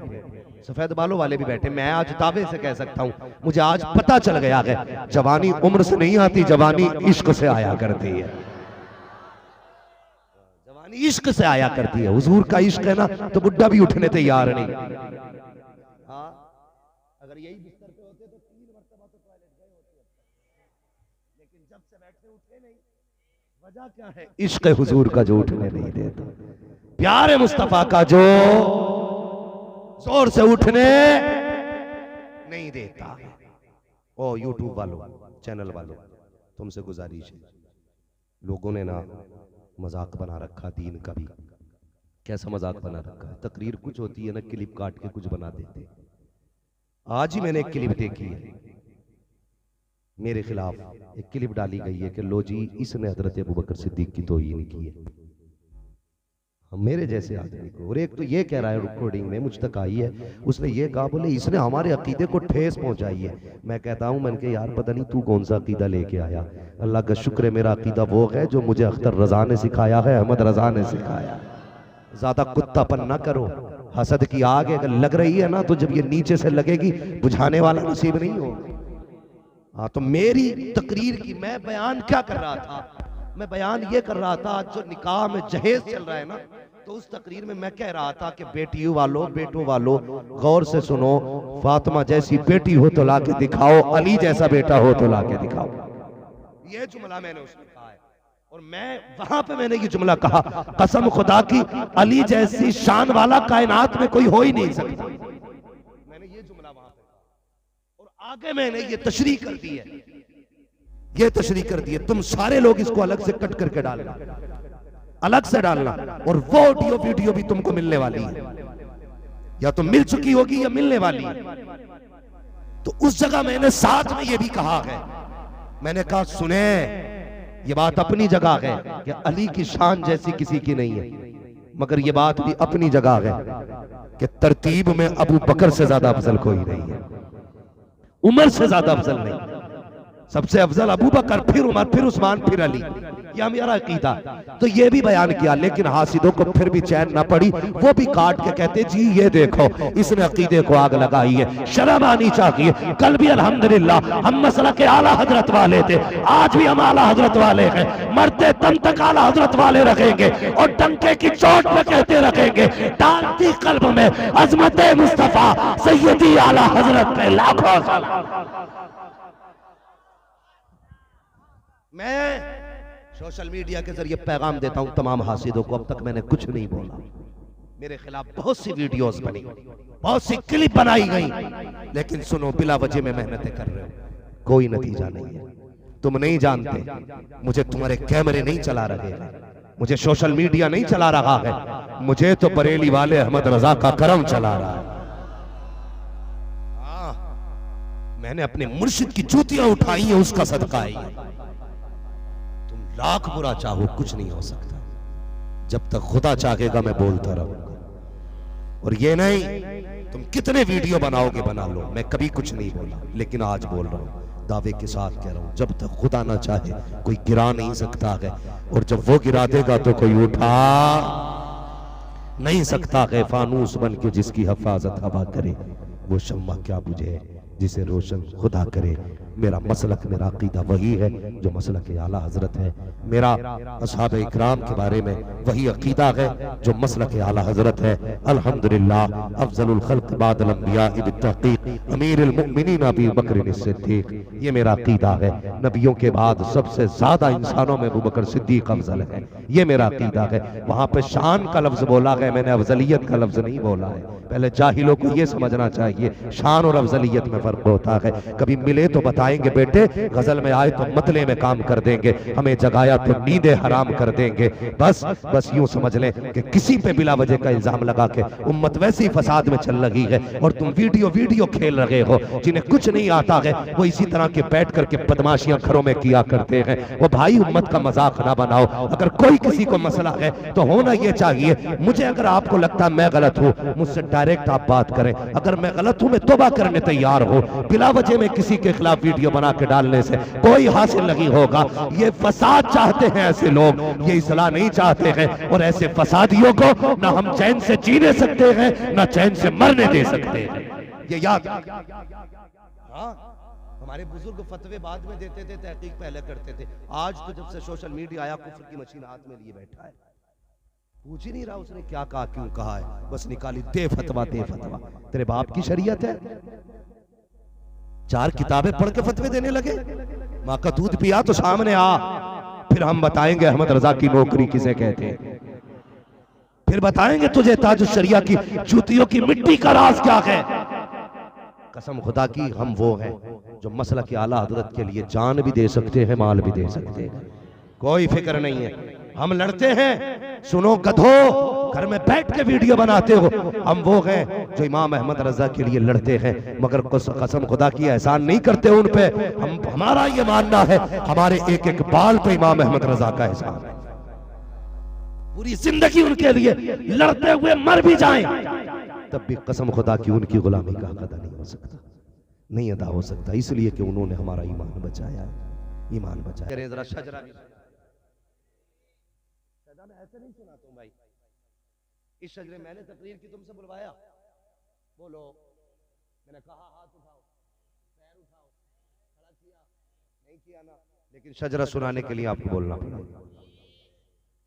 सफेद बालों वाले भी बैठे। मैं आज दावे से कह सकता हूं, मुझे आज पता चल गया है जवानी उम्र से नहीं आती, जवानी इश्क से आया करती है, जवानी इश्क से आया करती है। हुजूर का इश्क है ना तो बुढ़ा भी उठने तैयार नहीं। हाँ, अगर यही बिस्तर पे होते तो 3 मरतबा तो टॉयलेट गए होते, लेकिन जब से बैठे उठे नहीं। वजह क्या है? इश्क हुजूर का जो उठने नहीं देता, प्यारे मुस्तफा का जो जोर से उठने नहीं देता। ओ यूट्यूब वालों, चैनल वालों, तुमसे गुजारिश है, लोगों ने ना मजाक बना रखा दीन का भी। कैसा मजाक बना रखा है? तकरीर कुछ होती है ना, क्लिप काट के कुछ बना देते। आज ही मैंने एक क्लिप देखी है, मेरे खिलाफ एक क्लिप डाली गई है कि लो जी इसने हजरत अबू बकर सिद्दीक की तौहीन की है, मेरे जैसे आदमी को। और एक तो ये कह रहा है, रिकॉर्डिंग में मुझ तक आई है, उसने ये कहा बोले इसने हमारे अकीदे को ठेस पहुंचाई है। मैं कहता हूं, मैंने कहा यार पता नहीं तू कौन सा अकीदा लेके आया। अल्लाह का शुक्र है मेरा अकीदा वो है जो मुझे अख्तर रजा ने सिखाया है, अहमद रजा ने सिखाया। ज्यादा कुत्तापन ना करो, हसद की आग अगर लग रही है ना तो जब ये नीचे से लगेगी बुझाने वाला नसीब नहीं हो। हाँ, तो मेरी तकरीर की मैं बयान क्या कर रहा था? मैं बयान ये कर रहा था, आज जो निकाह में जहेज चल रहा है ना, तो उस तकरीर में मैं कह रहा था कि बेटियों वालों, बेटों वालों, गौर से सुनो, फातिमा जैसी बेटी हो तो लाके दिखाओ, अली जैसा बेटा हो तो लाके दिखाओ। ये जुमला मैंने उसमें कहा है, और मैं वहां पे मैंने ये जुमला कहा, कसम खुदा की अली जैसी शान वाला कायनात में कोई हो ही नहीं सकता। मैंने ये जुमला वहां पे कहा, और आगे मैंने ये तशरीह कर दी है, ये तशरीह कर दी है। तुम सारे लोग इसको अलग से कट करके डालना, अलग से डालना, और वो ऑडियो वीडियो भी तुमको मिलने वाली है, या तो मिल चुकी होगी या मिलने वाली है। तो उस जगह मैंने साथ में ये भी कहा है, मैंने कहा सुने, ये बात अपनी जगह है कि अली की शान जैसी किसी की नहीं है, मगर ये बात भी अपनी जगह है कि तरतीब में अबू बकर से ज्यादा अफजल कोई नहीं है, उमर से ज्यादा अफजल नहीं। सबसे अफजल अबू बकर, फिर उमर, फिर उस्मान, फिर अली, यह मेरा अकीदा। तो ये भी बयान किया, लेकिन हासिदों को फिर भी चैन ना पड़ी, वो भी काट के कहते जी ये देखो इसने अकीदे को आग लगाई है। शर्म आनी चाहिए। कल भी अल्हम्दुलिल्लाह हम मसला के आला हजरत वाले थे, आज भी हम आला हजरत वाले हैं, मरते दम तक आला हजरत वाले रखेंगे, और डंके की चोट पे कहते रखेंगे, डालती कल्ब में अजमत मुस्तफा सैयदी आला हजरत पे लाखों सलाम। मैं सोशल मीडिया के जरिए पैगाम देता हूं तमाम हासिदों को, अब तक मैंने कुछ नहीं बोला। मेरे खिलाफ बहुत सी वीडियोस बनी, बहुत सी क्लिप बनाई गई, लेकिन सुनो, बिला वजह में मेहनतें कर रहे हो, कोई नतीजा नहीं है। तुम नहीं जानते, मुझे तुम्हारे कैमरे नहीं चला रहे हैं, मुझे सोशल मीडिया नहीं चला रहा है, मुझे तो बरेली वाले अहमद रजा का करम चला रहा है। मैंने अपने मुर्शिद की जूतियां उठाई हैं, उसका सदका है। लाख बुरा चाहो कुछ नहीं हो सकता, जब तक खुदा चाहेगा मैं बोलता रहूंगा। और ये नहीं तुम कितने वीडियो बनाओगे बना लो, मैं कभी कुछ नहीं बोला, लेकिन आज बोल रहा हूं, दावे के साथ कह रहा हूं, जब तक खुदा ना चाहे कोई गिरा नहीं सकता है, और जब वो गिरा देगा तो कोई उठा नहीं सकता है। फानूस बन के जिसकी हिफाजत हवा करे, वो शम्मा क्या बुझे जिसे रोशन खुदा करे। मेरा मसलक, मेरा अकीदा वही है जो मसलक आला हजरत है। मेरा असहाब इकराम के बारे में वही अकीदा है जो मसलक आला हजरत है। अल्हम्दुलिल्लाह, अफजलुल खल्क बादल अंबिया बित्तहकीक अमीरुल मुमिनीन अबू बकर सिद्दीक, ये मेरा अकीदा है। नबियों के बाद सबसे ज्यादा इंसानों में अबू बकर सिद्दीक अफजल है, ये मेरा अकीदा है। वहां पे शान का लफ्ज बोला है, मैंने अफजलियत का लफ्ज नहीं बोला है। पहले जाहिलों को ये समझना चाहिए, शान और अफजलियत में फर्क होता है। कभी मिले तो बताएंगे बेटे, गजल में आए तो मतले में काम कर देंगे, हमें जगाया तो नींदें हराम कर देंगे। बस बस यूं समझ लें कि किसी पे बिला वजह का इल्जाम लगा के उम्मत वैसी फसाद में चल रही है और तुम वीडियो खेल रहे हो। जिन्हें कुछ नहीं आता है वो इसी तरह के बैठ करके बदमाशियां घरों में किया करते हैं। वो भाई उम्मत का मजाक ना बनाओ। अगर कोई किसी को मसला है तो होना ये चाहिए, मुझे अगर आपको लगता है मैं गलत हूं, मुझसे डायरेक्ट आप बात करें। अगर मैं गलत हूं, मैं तौबा करने तैयार हूं। बिला वजह में किसी के खिलाफ वीडियो बना के डालने से कोई हासिल नहीं होगा। ये फसाद चाहते हैं ऐसे लोग, ये इस्लाह नहीं चाहते हैं। और ऐसे फसादियों को ना हम चैन से जीने सकते हैं, ना चैन से मरने दे सकते हैं। ये याद, हाँ, हमारे बुजुर्ग फतवे बाद में देते थे, तहकीक पहले करते थे। आज तो जब से सोशल मीडिया आया, कुफ्र की मशीन हाथ में लिए बैठा है, पूछ ही नहीं रहा उसने क्या कहा, क्यों कहा है, बस निकाली दे फतवा दे फतवा। तेरे बाप की शरीयत है, 4 किताबें पढ़ के फतवे देने लगे। माँ का दूध पिया तो सामने आ, फिर हम बताएंगे अहमद रजा की नौकरी किसे कहते हैं, फिर बताएंगे तुझे ताज शरिया की जूतियों की मिट्टी का राज क्या है। कसम खुदा की हम वो हैं जो मसला की आला हजरत के लिए जान भी दे सकते हैं, माल भी दे सकते हैं, कोई फिक्र नहीं है। हम लड़ते हैं, सुनो गधो, घर में बैठ के वीडियो बनाते हो। हम वो हैं जो इमाम अहमद रजा के लिए लड़ते हैं, मगर कसम खुदा की एहसान नहीं करते उन पे। हमारा ये मानना है हमारे एक एक बाल पे इमाम अहमद रजा का एहसान है। पूरी जिंदगी उनके लिए लड़ते हुए मर भी जाएं, तब भी कसम खुदा की उनकी गुलामी का हक अदा नहीं हो सकता, नहीं अदा हो सकता, इसलिए कि उन्होंने हमारा ईमान बचाया, ईमान बचाया। जरा शजरा ऐसे नहीं सुना तुम भाई, इस शजरे मैंने तकरीर की, तुमसे बुलवाया, बोलो, मैंने कहा हाथ उठाओ, पैर उठाओ, खड़ा किया, नहीं किया ना, लेकिन शजरा सुनाने के लिए आपको बोलना पड़ेगा।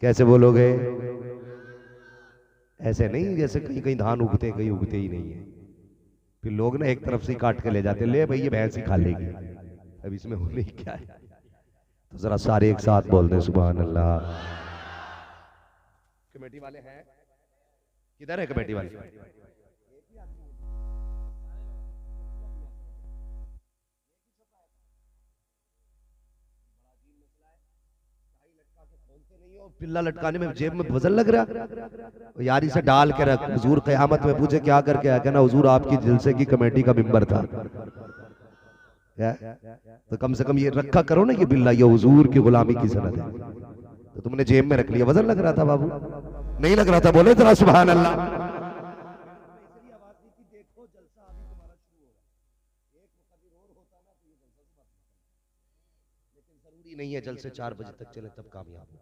कैसे बोलोगे? ऐसे नहीं जैसे कहीं कहीं धान उगते कहीं उगते ही नहीं है, फिर लोग ना एक तरफ से काट के ले जाते, ले भाई ये भैंस ही खा लेगी, अब इसमें होने ही क्या है। तो जरा सारे एक साथ बोल दें सुभान अल्लाह। कमेटी वाले हैं किधर है? कमेटी वाले पिल्ला लटकाने में जेब में वजन लग रहा यार, इसे डाल के रख। हुजूर क़यामत में पूछे क्या करके आया, कहना हुजूर आपकी जलसे की कमेटी का मिंबर था। तो कम से कम ये रखा करो ना, ये बिल्ला ये हुजूर की गुलामी की सनद है, तो तुमने जेब में रख लिया, वजन लग रहा था बाबू, नहीं लग रहा था, बोले जरा सुभान अल्लाह। जरूरी नहीं है जलसे 4 बजे तक चले तब कामयाब हो।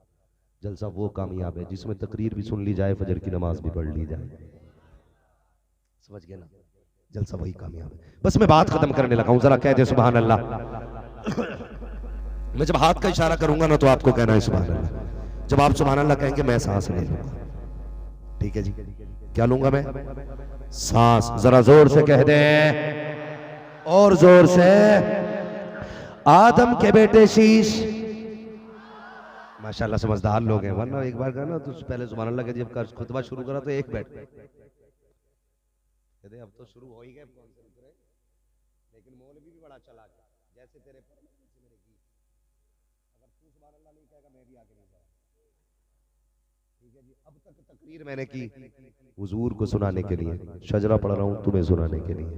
जलसा वो कामयाब है जिसमें तकरीर भी सुन ली जाए, फजर की नमाज भी पढ़ ली जाए, समझ गए ना? जलसा वही कामयाब है। बस मैं बात खत्म करने लगा हूं, जरा कह दे सुभान अल्लाह। मैं जब हाथ का इशारा करूंगा ना तो आपको कहना है सुभान अल्लाह। जब आप सुभान अल्लाह कहेंगे मैं सांस ले लूंगा, ठीक है जी? क्या लूंगा मैं? सांस। जरा जोर से कह दे, और जोर से। आदम के बेटे शीश, माशाल्लाह समझदार लोग हैं, वरना एक बार कहना तो पहले सुभान अल्लाह के जब खुतबा शुरू करा तो एक बैठ कहते अब तो शुरू हो ही गए, लेकिन मौलवी भी बड़ा चला गया, जैसे तेरे पर मेरे गीत, अगर तू सुभान अल्लाह नहीं कहेगा मैं भी आगे नहीं जाऊंगा, ठीक है जी? अब तक तकरीर मैंने की हुजूर को सुनाने के लिए, शजरा पढ़ रहा हूं तुम्हें सुनाने के लिए।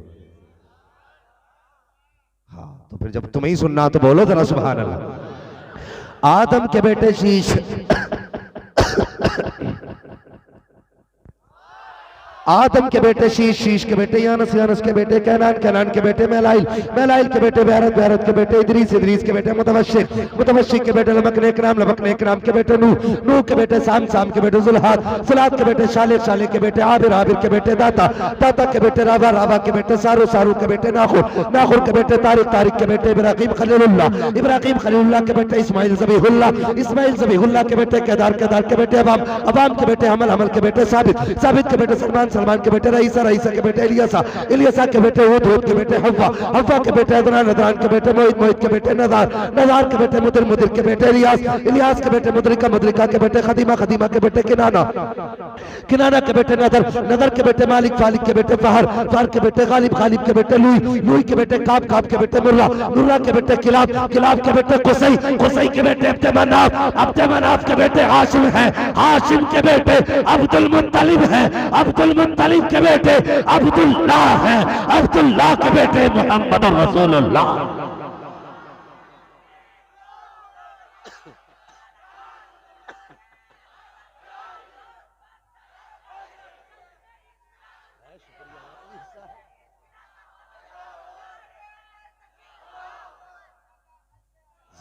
हाँ, तो फिर जब तुम्हें ही सुनना तो बोलो जरा सुभान अल्लाह। आदम के बेटे शीश, आदम के बेटे शीश, शीश के बेटे यानस, यानस के बेटे कैनान, कैनान के बेटे मेलाइल, मेलाइल के बेटे बेरत, बेरत के बेटे इदरीस, इदरीस के बेटे मुतवशिक, मुतवशिक के बेटे लबकने इकराम, लबकने इकराम के बेटे नूह, नूह के बेटे साम, साम के बेटे जुल्हाद, जुल्हाद के बेटे शाले, शाले के बेटे आबिर, आबिर के बेटे दाता, दाता के बेटे रावा, रावा के बेटे सारू, सारू के बेटे नाखुर, नाखुर के बेटे तारिक, तारिक के बेटे इब्राहिम खलीलुल्लाह, इब्राहिम खलीलुल्लाह के बेटे इस्माइल ज़बीहुल्लाह, इस्माइल ज़बीहुल्लाह के बेटे केदार, केदार के बेटे अवाम, अवाम के बेटे हमल, हमल के बेटे साबित, साबित के बेटे सलमान, सलमान के बेटे रईसा, रईसा के बेटे इलियासा, इलियासा के बेटे हूद, हूद के बेटे हव्वा, हव्वा के बेटे अदनान, अदनान के बेटे मोहित, मोहित के बेटे नज़ार, नज़ार के बेटे मुदिर, मुदिर के बेटे इलियास, इलियास के बेटे मुद्रिका, मुद्रिका के बेटे खदीमा, खदीमा के बेटे किनाना, किनाना के बेटे नदर, नदर के बेटे मालिक, फालिक के बेटे फहर, फहर के बेटे गालिब, गालिब के बेटे लुई, लुई के बेटे काब, काब के बेटे मुर्रा, मुर्रा के बेटे किलाब, किलाब के बेटे कुसई, कुसई के बेटे अब्दे मनाफ, अब्दे मनाफ के बेटे हाशिम है, हाशिम के बेटे अब्दुल मुत्तलिब है, अब्दुल मुत्तलिब के बेटे अब्दुल्लाह है, अब्दुल्लाह के बेटे मोहम्मद रसूलुल्लाह।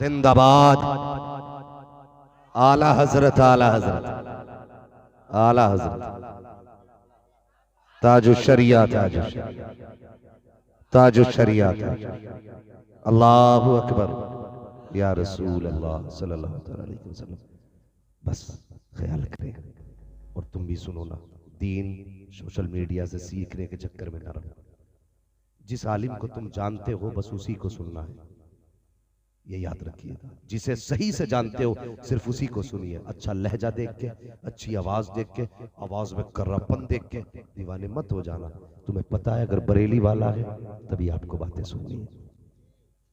जिंदाबाद आला हजरत, आला हजरत, आला हजरत, ताजुश शरिया, ताजुश, ताजुश शरिया, अल्लाहु अकबर या रसूल अल्लाह सल्लल्लाहु अलैहि वसल्लम। बस ख्याल करें और तुम भी सुनो ना, दीन सोशल मीडिया से सीखने के चक्कर में ना रहो। जिस आलिम को तुम जानते हो बस उसी को सुनना है, ये याद रखिएगा। जिसे सही से जानते हो सिर्फ उसी को सुनिए। अच्छा लहजा देख के, अच्छी आवाज देख के, आवाज में कर्रापन देख के दीवाने मत हो जाना। तुम्हें पता है अगर बरेली वाला है तभी आपको बातें सुननी है।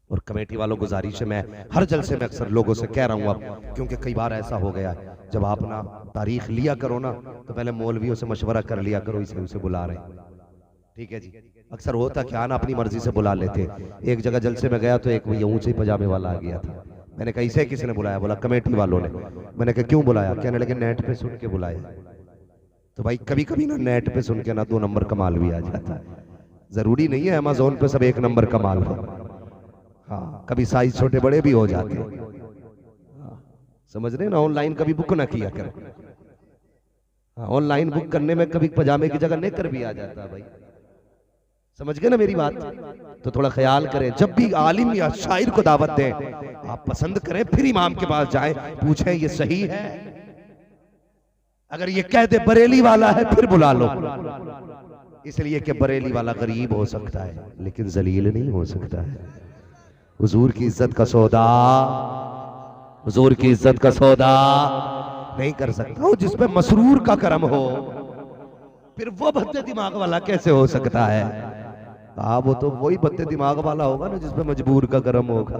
और कमेटी वालों गुजारिश है, मैं हर जलसे में अक्सर लोगों से कह रहा हूँ अब, क्योंकि कई बार ऐसा हो गया है जब आप ना तारीख लिया करो ना तो पहले मौलवियों से मशवरा कर लिया करो, इसे उसे बुला रहे हैं, ठीक है जी। अक्सर होता क्या ना, अपनी मर्जी से बुला लेते। एक जगह जलसे में गया तो एक भैया ऊंचे पजामे वाला आ गया था। मैंने कहा इसे किसने बुलाया? बोला कमेटी वालों ने। मैंने कहा क्यों बुलाया? कहने लगे नेट पे सुन के बुलाया। तो भाई कभी कभी ना नेट पे सुन के ना 2 नंबर कमाल भी आ जाता है। जरूरी नहीं है अमेज़न पे सब 1 नंबर कमाल हो। हाँ, कभी साइज छोटे बड़े भी हो जाते हैं, समझ रहे ना। ऑनलाइन कभी बुक ना किया करो। हाँ, ऑनलाइन बुक करने में कभी पजामे की जगह नेकर भी आ जाता है भाई, समझ गए ना मेरी बात। तो थोड़ा ख्याल करें, जब भी आलिम या शायर को दावत दें आप पसंद करें, फिर इमाम के पास जाएं, पूछें ये सही है। अगर ये कह दे बरेली वाला है फिर बुला लो, इसलिए कि बरेली वाला गरीब हो सकता है लेकिन जलील नहीं हो सकता है। हुजूर की इज्जत का सौदा, हुजूर की इज्जत का सौदा नहीं कर सकता। वो जिसपे मसरूर का करम हो, फिर वो भद्दे दिमाग वाला कैसे हो सकता है? हाँ, वो तो वही भद्दे दिमाग वाला होगा ना जिसपे मजबूर का करम होगा।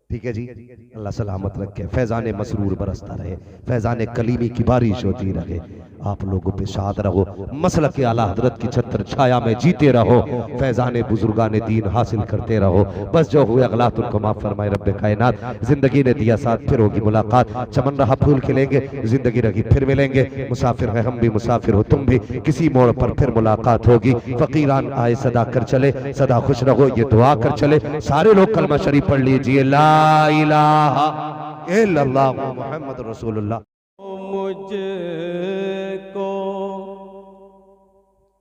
ठीक है जी, अल्लाह सलामत रखे। फैजान मसरूर बरसता रहे, फैजान कलीमी की बारिश होती रहे, आप लोगों पे शाद रहो, मसलक के आला हजरत की छत्र छाया में जीते रहो, फैजान बुजुर्गान दीन हासिल करते रहो। बस जो हुए अगलात उनको माफ फरमाए रब्बे कायनात। जिंदगी ने दिया साथ, फिर होगी मुलाकात। चमन रहा फूल खिलेंगे, जिंदगी रही फिर मिलेंगे। मुसाफिर है हम भी, मुसाफिर हो तुम भी, किसी मोड़ पर फिर मुलाकात होगी। फकीरान आए सदा कर चले, सदा खुश रहो ये दुआ कर चले। सारे लोग कलमा शरीफ पढ़ लीजिए, ला इलाहा इल्लल्लाह मुहम्मद रसूलुल्लाह।
मुझको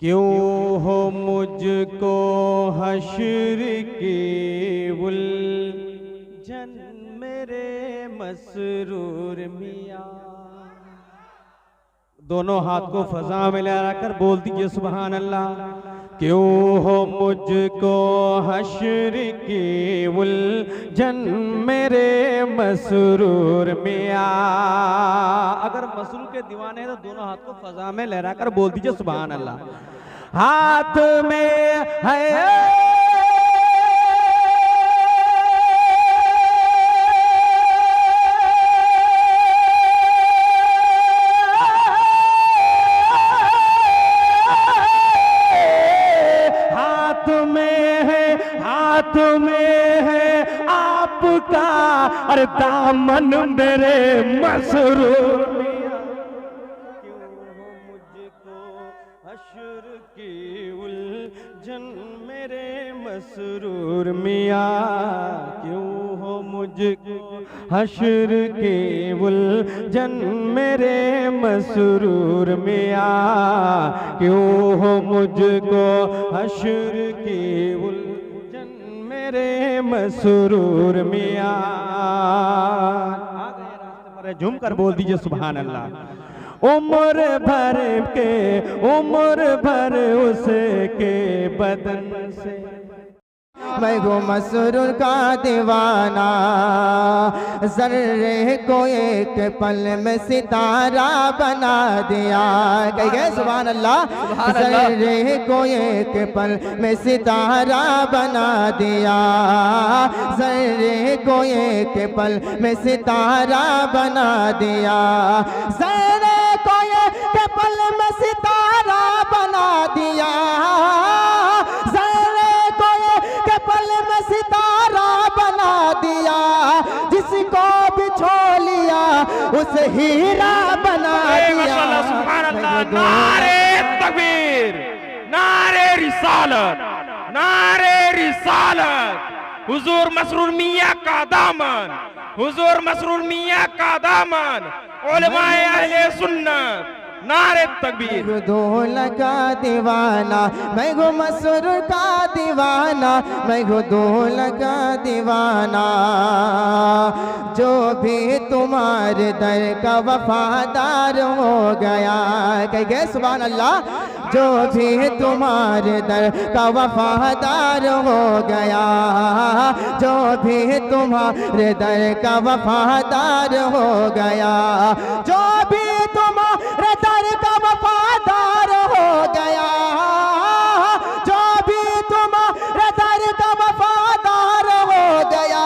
क्यों हो मुझको हश्र की उलझन मेरे मसरूर मियाँ। दोनों हाथ को फजा में लहरा कर बोल दीजिए सुभान अल्लाह। क्यों हो मुझको हश्र की उलझन मेरे मसरूर मियाँ। अगर मसरूर के दीवाने हैं तो दोनों हाथ को फजा में लहरा कर बोल दीजिए सुभान अल्लाह। हाथ में है अरे दामन मेरे मसरूर मियां। क्यों हो मुझको मसरूर मियाँ, क्यों हो मुझको हश्र के उलझन मेरे मसरूर मियाँ, क्यों हो मुझको हश्र के उलझन मेरे मसरूर मियाँ। झूम कर बोल दीजिए सुभान अल्लाह। उम्र भर उसके बदन से
मैं हूँ मसरूर का दीवाना, ज़र्रे को एक पल में सितारा बना दिया। कहिए सुभान अल्लाह। ज़र्रे को एक पल में सितारा बना दिया, ज़र्रे को एक पल में सितारा बना दिया, ज़र्रे को एक पल में सितारा बना दिया, सितारा बना दिया, जिसको भी छो लिया उसे हीरा बना दिया।
नारे तकबीर, नारे रिसालत, नारे रिसालत। हुजूर मसरूर मियाँ का दामन, हुजूर मसरूर मियाँ का दामन, उलमाए अहले सुन्नत, नारे तकबीर।
दौलत का दीवाना, मैं हूँ मसरूर का दीवाना, मैं हूँ दौलत का दीवाना, जो भी तुम्हारे दर का वफादार हो गया। कहिए सुभान अल्लाह। जो भी तुम्हारे दर का वफादार हो गया, जो भी तुम्हारे दर का वफादार हो गया, जो भी तुम्हारे दर का वफादार हो गया, जो भी तुम्हारे दर का वफादार हो गया,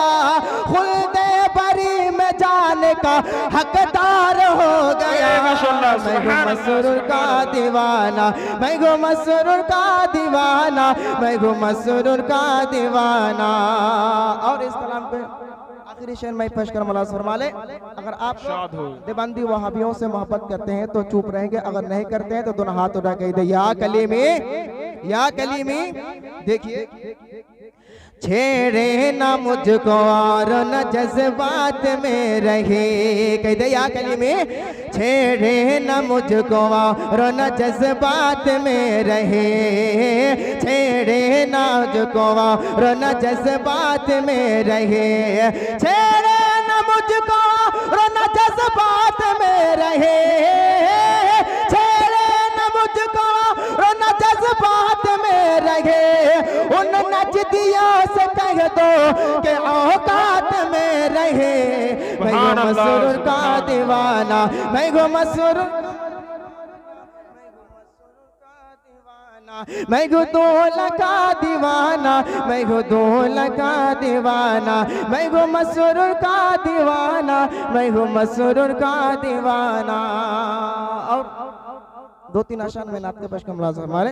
खुल्दे बरी में जाने का हकदार हो गया। मैं हूँ मसरूर का दीवाना, मैं हूँ मसरूर का दीवाना, मैं हूँ मसरूर का दीवाना। और इस कलाम पे आखिरी शेर में पेश कर मौला फरमा ले। अगर आप देवबंदी वहाबियों से मोहब्बत करते हैं तो चुप रहेंगे, अगर नहीं करते हैं तो दोनों हाथ उठा के दे या कलीमी, या कलीमी। देखिए, छेड़े ना मुझको और न जज्बात में रहे। कह दे या कलीमी। छेड़े ना मुझको और न जज्बात में रहे, छेड़े ना मुझको और न जज्बात में रहे, छेड़े ना मुझको और न जज्बात में रहे, छेड़े ना मुझको और न जज्बात में रहे। उन नजदियों से कह दो कि औकात में रहे। मैं हूँ मसरूर का दीवाना, मैं हूँ मसरूर, मैं हूँ दौलत का दीवाना, मैं हूँ दौलत का दीवाना, मैं हूँ मसरूर का दीवाना, मैं हूँ मसरूर का दीवाना। और 2-3 आशान में नात के पेश का मुलाज़ा हमारे